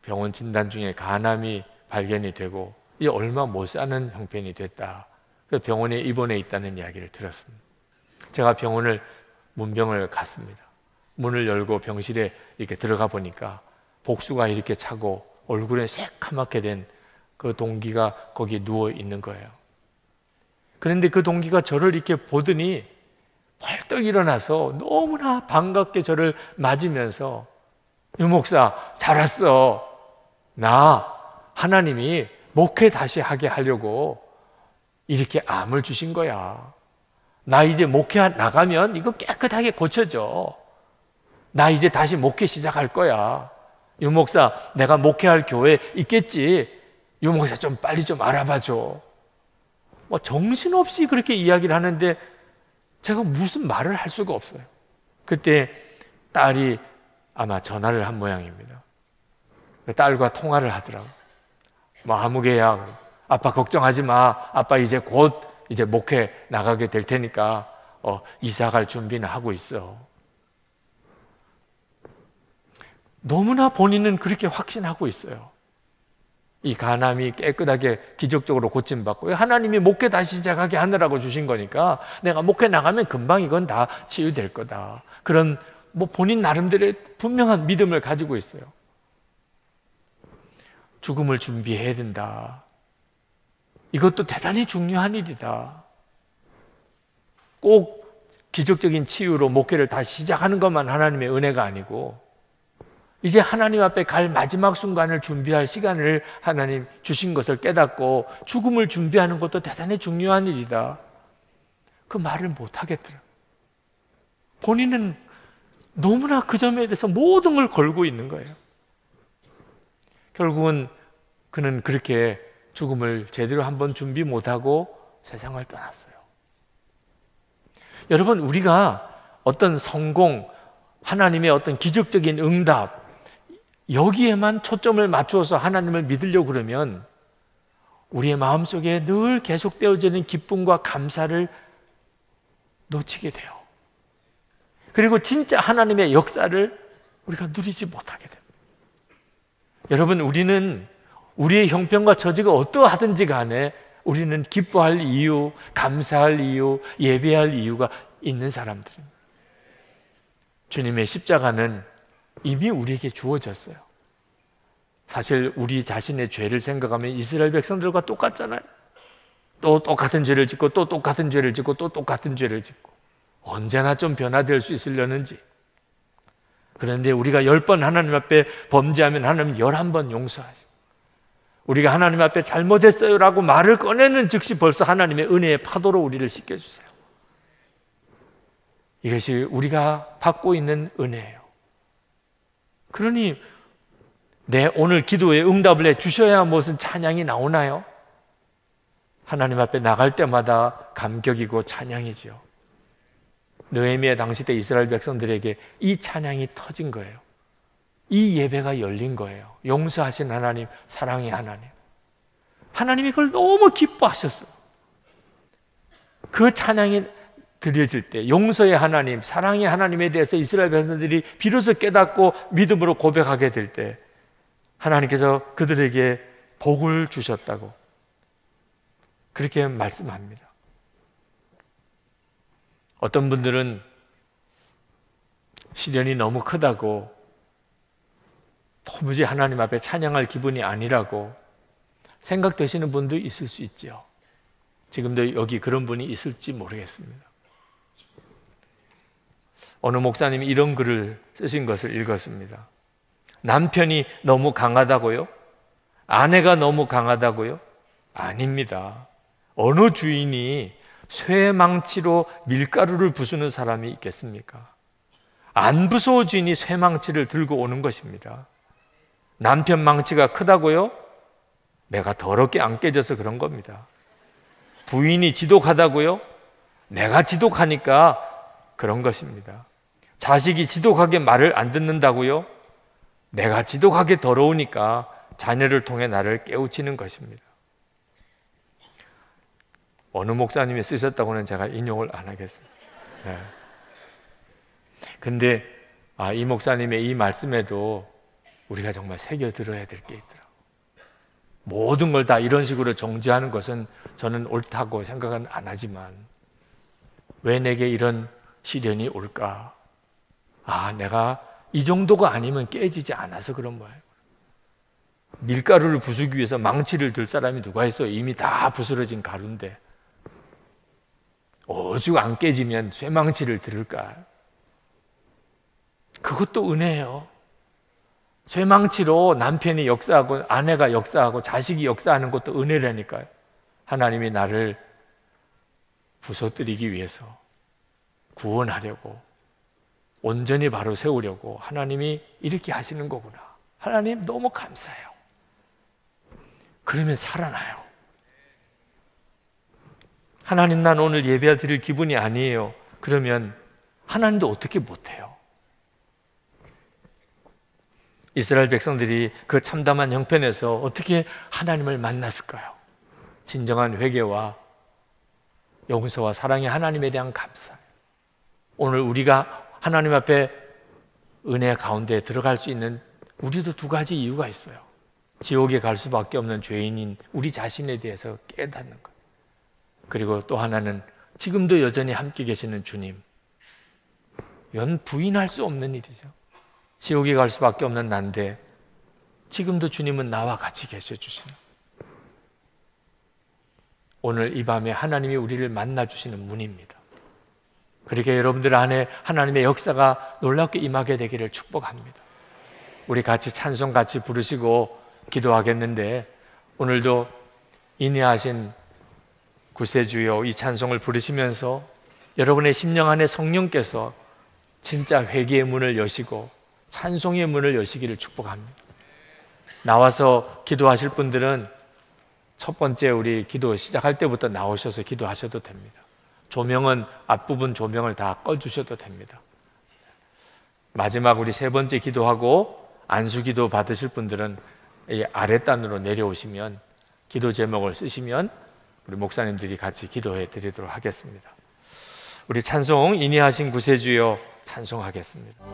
Speaker 1: 병원 진단 중에 간암이 발견이 되고 이제 얼마 못 사는 형편이 됐다. 그래서 병원에 입원해 있다는 이야기를 들었습니다. 제가 병원을 문병을 갔습니다. 문을 열고 병실에 이렇게 들어가 보니까 복수가 이렇게 차고 얼굴에 새카맣게 된 그 동기가 거기 누워 있는 거예요. 그런데 그 동기가 저를 이렇게 보더니 벌떡 일어나서 너무나 반갑게 저를 맞으면서 유 목사 잘 왔어. 나 하나님이 목회 다시 하게 하려고 이렇게 암을 주신 거야. 나 이제 목회 나가면 이거 깨끗하게 고쳐져. 나 이제 다시 목회 시작할 거야. 유 목사, 내가 목회할 교회 있겠지? 유 목사 좀 빨리 좀 알아봐줘. 뭐 정신없이 그렇게 이야기를 하는데 제가 무슨 말을 할 수가 없어요. 그때 딸이 아마 전화를 한 모양입니다. 딸과 통화를 하더라고. 뭐 아무개야, 아빠 걱정하지 마. 아빠 이제 곧 이제 목회 나가게 될 테니까 이사 갈 준비는 하고 있어. 너무나 본인은 그렇게 확신하고 있어요. 이 간암이 깨끗하게 기적적으로 고침받고 하나님이 목회 다시 시작하게 하느라고 주신 거니까 내가 목회 나가면 금방 이건 다 치유될 거다. 그런 뭐 본인 나름대로의 분명한 믿음을 가지고 있어요. 죽음을 준비해야 된다. 이것도 대단히 중요한 일이다. 꼭 기적적인 치유로 목회를 다시 시작하는 것만 하나님의 은혜가 아니고 이제 하나님 앞에 갈 마지막 순간을 준비할 시간을 하나님 주신 것을 깨닫고 죽음을 준비하는 것도 대단히 중요한 일이다. 그 말을 못 하겠더라. 본인은 너무나 그 점에 대해서 모든 걸 걸고 있는 거예요. 결국은 그는 그렇게 죽음을 제대로 한번 준비 못하고 세상을 떠났어요. 여러분, 우리가 어떤 성공, 하나님의 어떤 기적적인 응답, 여기에만 초점을 맞추어서 하나님을 믿으려고 그러면 우리의 마음속에 늘 계속되어지는 기쁨과 감사를 놓치게 돼요. 그리고 진짜 하나님의 역사를 우리가 누리지 못하게 됩니다. 여러분, 우리는 우리의 형편과 처지가 어떠하든지 간에 우리는 기뻐할 이유, 감사할 이유, 예배할 이유가 있는 사람들입니다. 주님의 십자가는 이미 우리에게 주어졌어요. 사실 우리 자신의 죄를 생각하면 이스라엘 백성들과 똑같잖아요. 또 똑같은 죄를 짓고 또 똑같은 죄를 짓고 또 똑같은 죄를 짓고 언제나 좀 변화될 수 있으려는지. 그런데 우리가 10번 하나님 앞에 범죄하면 하나님 11번 용서하시고 우리가 하나님 앞에 잘못했어요 라고 말을 꺼내는 즉시 벌써 하나님의 은혜의 파도로 우리를 씻겨주세요. 이것이 우리가 받고 있는 은혜예요. 그러니 내 오늘 기도에 응답을 해 주셔야 무슨 찬양이 나오나요? 하나님 앞에 나갈 때마다 감격이고 찬양이지요. 느헤미야 당시 때 이스라엘 백성들에게 이 찬양이 터진 거예요. 이 예배가 열린 거예요. 용서하신 하나님, 사랑의 하나님. 하나님이 그걸 너무 기뻐하셨어요. 그 찬양이 드려질 때 용서의 하나님, 사랑의 하나님에 대해서 이스라엘 백성들이 비로소 깨닫고 믿음으로 고백하게 될 때 하나님께서 그들에게 복을 주셨다고 그렇게 말씀합니다. 어떤 분들은 시련이 너무 크다고 도무지 하나님 앞에 찬양할 기분이 아니라고 생각되시는 분도 있을 수 있죠. 지금도 여기 그런 분이 있을지 모르겠습니다. 어느 목사님이 이런 글을 쓰신 것을 읽었습니다. 남편이 너무 강하다고요? 아내가 너무 강하다고요? 아닙니다. 어느 주인이 쇠망치로 밀가루를 부수는 사람이 있겠습니까? 안 부서워지니 쇠망치를 들고 오는 것입니다. 남편 망치가 크다고요? 내가 더럽게 안 깨져서 그런 겁니다. 부인이 지독하다고요? 내가 지독하니까 그런 것입니다. 자식이 지독하게 말을 안 듣는다고요? 내가 지독하게 더러우니까 자녀를 통해 나를 깨우치는 것입니다. 어느 목사님이 쓰셨다고는 제가 인용을 안 하겠습니다. 네. 근데 이 목사님의 이 말씀에도 우리가 정말 새겨 들어야 될 게 있더라고요. 모든 걸 다 이런 식으로 정죄하는 것은 저는 옳다고 생각은 안 하지만 왜 내게 이런 시련이 올까? 내가 이 정도가 아니면 깨지지 않아서 그런 거예요. 밀가루를 부수기 위해서 망치를 들 사람이 누가 있어? 이미 다 부스러진 가루인데 오죽 안 깨지면 쇠망치를 들을까? 그것도 은혜예요. 쇠망치로 남편이 역사하고 아내가 역사하고 자식이 역사하는 것도 은혜라니까요. 하나님이 나를 부서뜨리기 위해서 구원하려고 온전히 바로 세우려고 하나님이 이렇게 하시는 거구나. 하나님 너무 감사해요. 그러면 살아나요. 하나님, 난 오늘 예배 드릴 기분이 아니에요. 그러면 하나님도 어떻게 못해요? 이스라엘 백성들이 그 참담한 형편에서 어떻게 하나님을 만났을까요? 진정한 회개와 용서와 사랑의 하나님에 대한 감사. 오늘 우리가 하나님 앞에 은혜 가운데 들어갈 수 있는 우리도 두 가지 이유가 있어요. 지옥에 갈 수밖에 없는 죄인인 우리 자신에 대해서 깨닫는 것. 그리고 또 하나는 지금도 여전히 함께 계시는 주님. 이건 부인할 수 없는 일이죠. 지옥에 갈 수밖에 없는 난데 지금도 주님은 나와 같이 계셔 주시는. 오늘 이 밤에 하나님이 우리를 만나 주시는 문입니다. 그렇게 여러분들 안에 하나님의 역사가 놀랍게 임하게 되기를 축복합니다. 우리 같이 찬송 같이 부르시고 기도하겠는데, 오늘도 인내하신 구세주여 이 찬송을 부르시면서 여러분의 심령 안에 성령께서 진짜 회개의 문을 여시고 찬송의 문을 여시기를 축복합니다. 나와서 기도하실 분들은 첫 번째 우리 기도 시작할 때부터 나오셔서 기도하셔도 됩니다. 조명은 앞부분 조명을 다 꺼주셔도 됩니다. 마지막 우리 세 번째 기도하고 안수기도 받으실 분들은 이 아랫단으로 내려오시면 기도 제목을 쓰시면 우리 목사님들이 같이 기도해 드리도록 하겠습니다. 우리 찬송 인내하신 구세주여 찬송하겠습니다.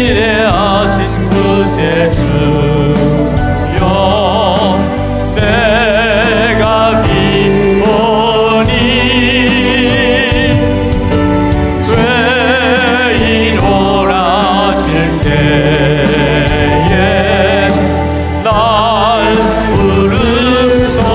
Speaker 3: 인내하신 구세주여 내가 믿오니 죄인 오라실 때에 날 부르소서.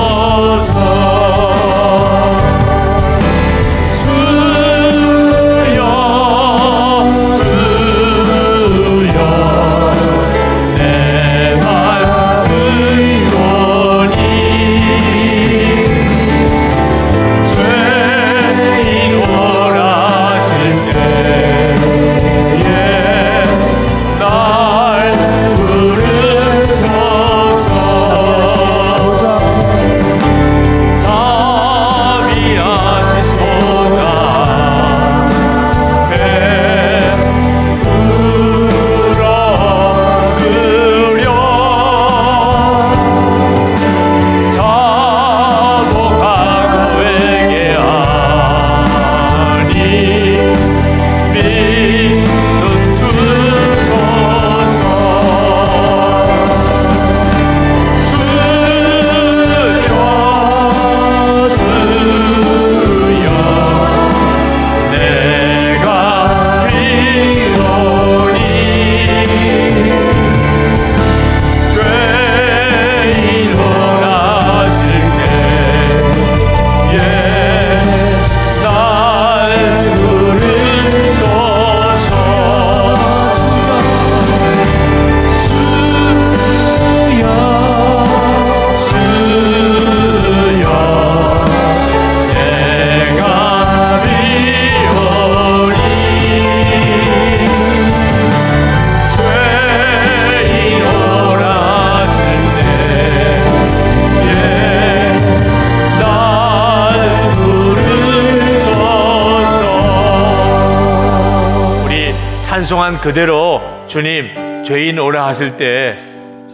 Speaker 1: 찬송한 그대로 주님 죄인 오라 하실 때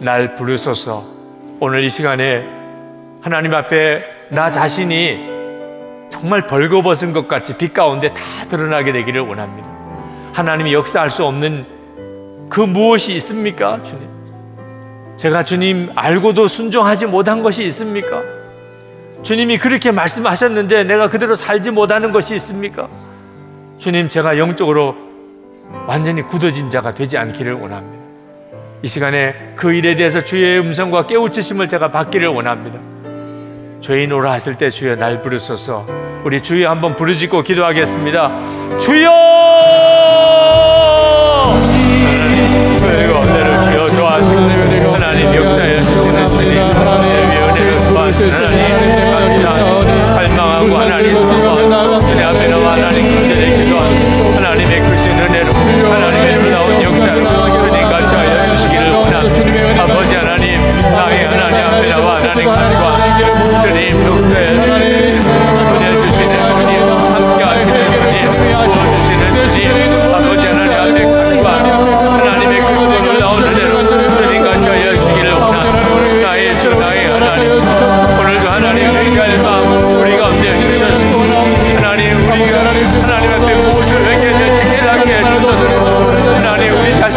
Speaker 1: 날 부르소서. 오늘 이 시간에 하나님 앞에 나 자신이 정말 벌거벗은 것 같이 빛 가운데 다 드러나게 되기를 원합니다. 하나님이 역사할 수 없는 그 무엇이 있습니까? 주님, 제가 주님 알고도 순종하지 못한 것이 있습니까? 주님이 그렇게 말씀하셨는데 내가 그대로 살지 못하는 것이 있습니까? 주님, 제가 영적으로 완전히 굳어진 자가 되지 않기를 원합니다. 이 시간에 그 일에 대해서 주의 음성과 깨우치심을 제가 받기를 원합니다. 죄인 오라 하실 때 주여 날 부르소서. 우리 주여 한번 부르짖고 기도하겠습니다. 주여! 그리고 은혜를 주여 좋아하시고 하나님 역사해 주시는 주님, 하나님의 은혜를 좋아하시는 하나님,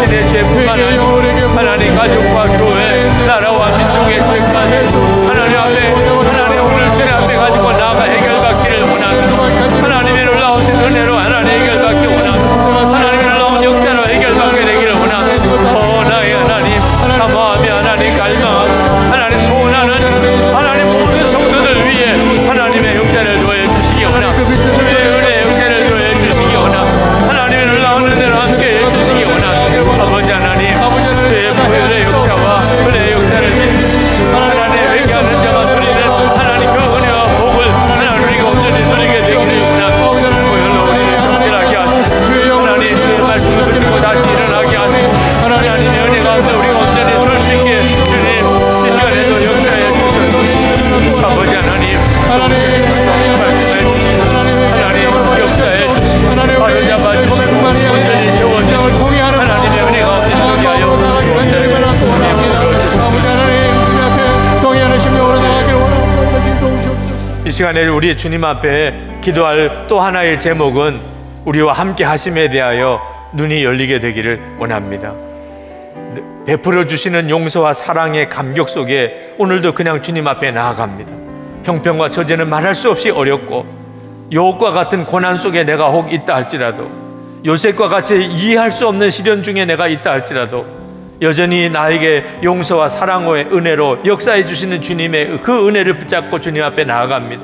Speaker 1: 자신의 죄뿐만 아니라 하나님 가족과 교회, 나라와 민족의 죄까지 하나님 앞에, 하나님 오늘 주님 앞에 가지고 나아가 해결받기를 원합니다. 하나님의 놀라우신 은혜로 하나님 해결받기 원합니다. 하나님의 놀라운 역사로 해결받게 되기를 원합니다. 나의 하나님, 사모하며 하나님 갈망하고 하나님 소원하는 하나님 모든 성도들 위해 하나님의 역사를 도해 주시기 원합니다. 주의 은혜의 역사를 도해 주시기 원합니다. 하나님의 놀라운 은혜로 함께 해주시기 원합니다. 아버지 하나님, 주의 보혈의 역사와 은혜의 역사를 주시고 하나님의 회개하는 자가 누리는 하나님 그 은혜와 복을 하나님 우리가 온전히 누리게 되기를 원합니다. 보혈로 우리를 정결하게 하시고 하나님 주의 말씀을 듣고 다시 일어나게 하시고 하나님의 은혜 가운데 우리가 온전히 설 수 있게 주님 이 시간에도 역사해 주시고 아버지 하나님 말씀해 주시고 하나님 역사해 주시고 바로 잡아주시고 온전히 세워주시고 하나님의 은혜 가운데 서게 하여 이 시간에 우리 주님 앞에 기도할 또 하나의 제목은 우리와 함께 하심에 대하여 눈이 열리게 되기를 원합니다. 베풀어 주시는 용서와 사랑의 감격 속에 오늘도 그냥 주님 앞에 나아갑니다. 형편과 처제는 말할 수 없이 어렵고 유혹과 같은 고난 속에 내가 혹 있다 할지라도 요셉과 같이 이해할 수 없는 시련 중에 내가 있다 할지라도 여전히 나에게 용서와 사랑의 은혜로 역사해 주시는 주님의 그 은혜를 붙잡고 주님 앞에 나아갑니다.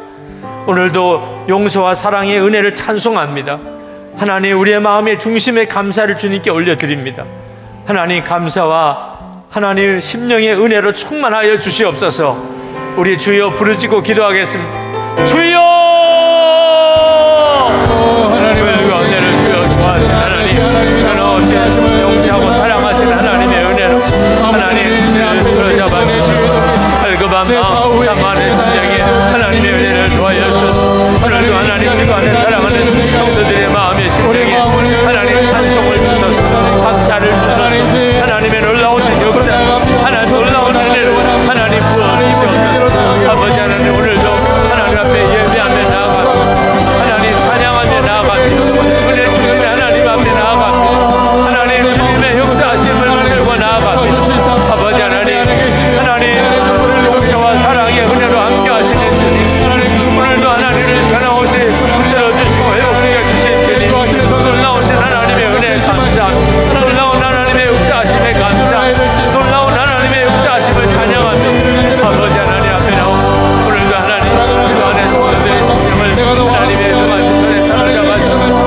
Speaker 1: 오늘도 용서와 사랑의 은혜를 찬송합니다. 하나님, 우리의 마음의 중심에 감사를 주님께 올려드립니다. 하나님, 감사와 하나님 심령의 은혜로 충만하여 주시옵소서. 우리 주여 부르짖고 기도하겠습니다. 주여! 하나님의 은혜를 주여 도와주신 하나님, 변함없이 용서하고 사랑하시는 하나님의 은혜로 하나님 들어잡아주시고 갈급한 마음, 담안의 심령에 하나님의 은혜를 도와여 주셔서 오늘도 하나님 기도하는 사랑하는 성도들의 마음의 심령에 하나님 찬송을 주셔서 박차를 주셔서 하나님의 놀라우신 역사, 하나님 놀라운 은혜를 하나님 부어주시옵소서. 아버지 하나님, 오늘도 하나님 앞에 예배하며 나아갑니다. 하나님 찬양하며 나아갑니다. 은혜 주신 하나님 앞에 나아갑니다. 하나님 주님의 역사하심을 들고 나아갑니다. 아버지 하나님, 하나님 용서와 사랑의 은혜로 함께 하시는 주님, 오늘도 하나님을 변함없이 붙들어주시고 회복시켜 주신 주님, 놀라우신 하나님의 은혜 감사합니다. 놀라운 하나님의 역사하심에 감사합니다. 놀라운 하나님의 역사하심을 찬양합니다. 아버지 하나님 앞에 나오 오늘도 하나님 그 안에 성도들의 심령을 하나님의 동안 손에 사로잡아주시고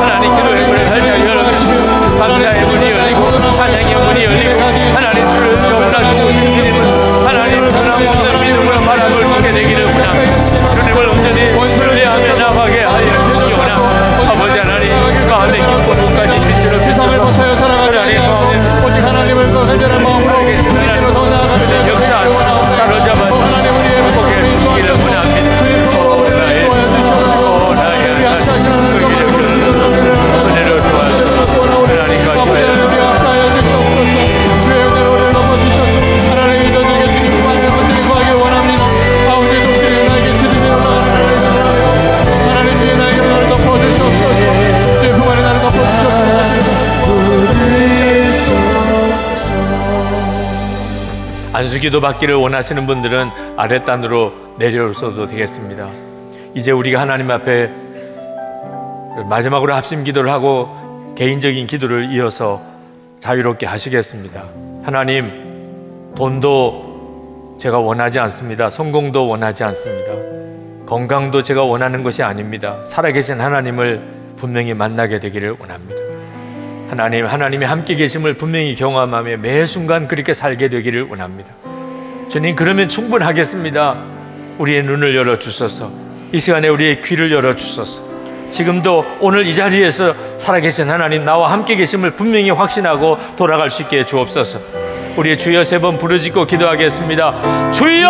Speaker 1: 하나님 기도의 문을 살짝 열어주시고 감사의 문이 열리고 찬양의 문이 열리고 하나님 주를 너무나 좋으신 주님은 하나님 변함없는 믿음으로 바라볼 수 있게 되기를 원합니다. 주님을 온전히 신뢰하며 나가게 하여 주시기 원합니다. 아버지 하나님, 가운데 기쁜 옷까지 빛으로
Speaker 2: 세상을 못하여 살아가지 아니하고 오직 하나님을 그 간절한 마음으로 주님께로 더 나아가는
Speaker 1: 역사하시고 사로잡아 주시고 행복해 주시기를 원합니다. 나의 은혜로 도와주시고 하나님과 교회를
Speaker 2: 하나님의 저녁에 주님 구하는 것들을 구하길 원합니다. 아버지 독수리 나에게 주님의 하나님 주의 나에게 나를 덮어주시옵소서. 주의 품 안에 나를 덮어주시옵소서.
Speaker 1: 안수기도 받기를 원하시는 분들은 아랫단으로 내려오셔도 되겠습니다. 이제 우리가 하나님 앞에 마지막으로 합심 기도를 하고 개인적인 기도를 이어서 자유롭게 하시겠습니다. 하나님, 돈도 제가 원하지 않습니다. 성공도 원하지 않습니다. 건강도 제가 원하는 것이 아닙니다. 살아계신 하나님을 분명히 만나게 되기를 원합니다. 하나님의 함께 계심을 분명히 경험하며 매 순간 그렇게 살게 되기를 원합니다. 주님, 그러면 충분하겠습니다. 우리의 눈을 열어주소서. 이 시간에 우리의 귀를 열어주소서. 지금도 오늘 이 자리에서 살아계신 하나님, 나와 함께 계심을 분명히 확신하고 돌아갈 수 있게 주옵소서. 우리의 주여 3번 부르짖고 기도하겠습니다. 주여!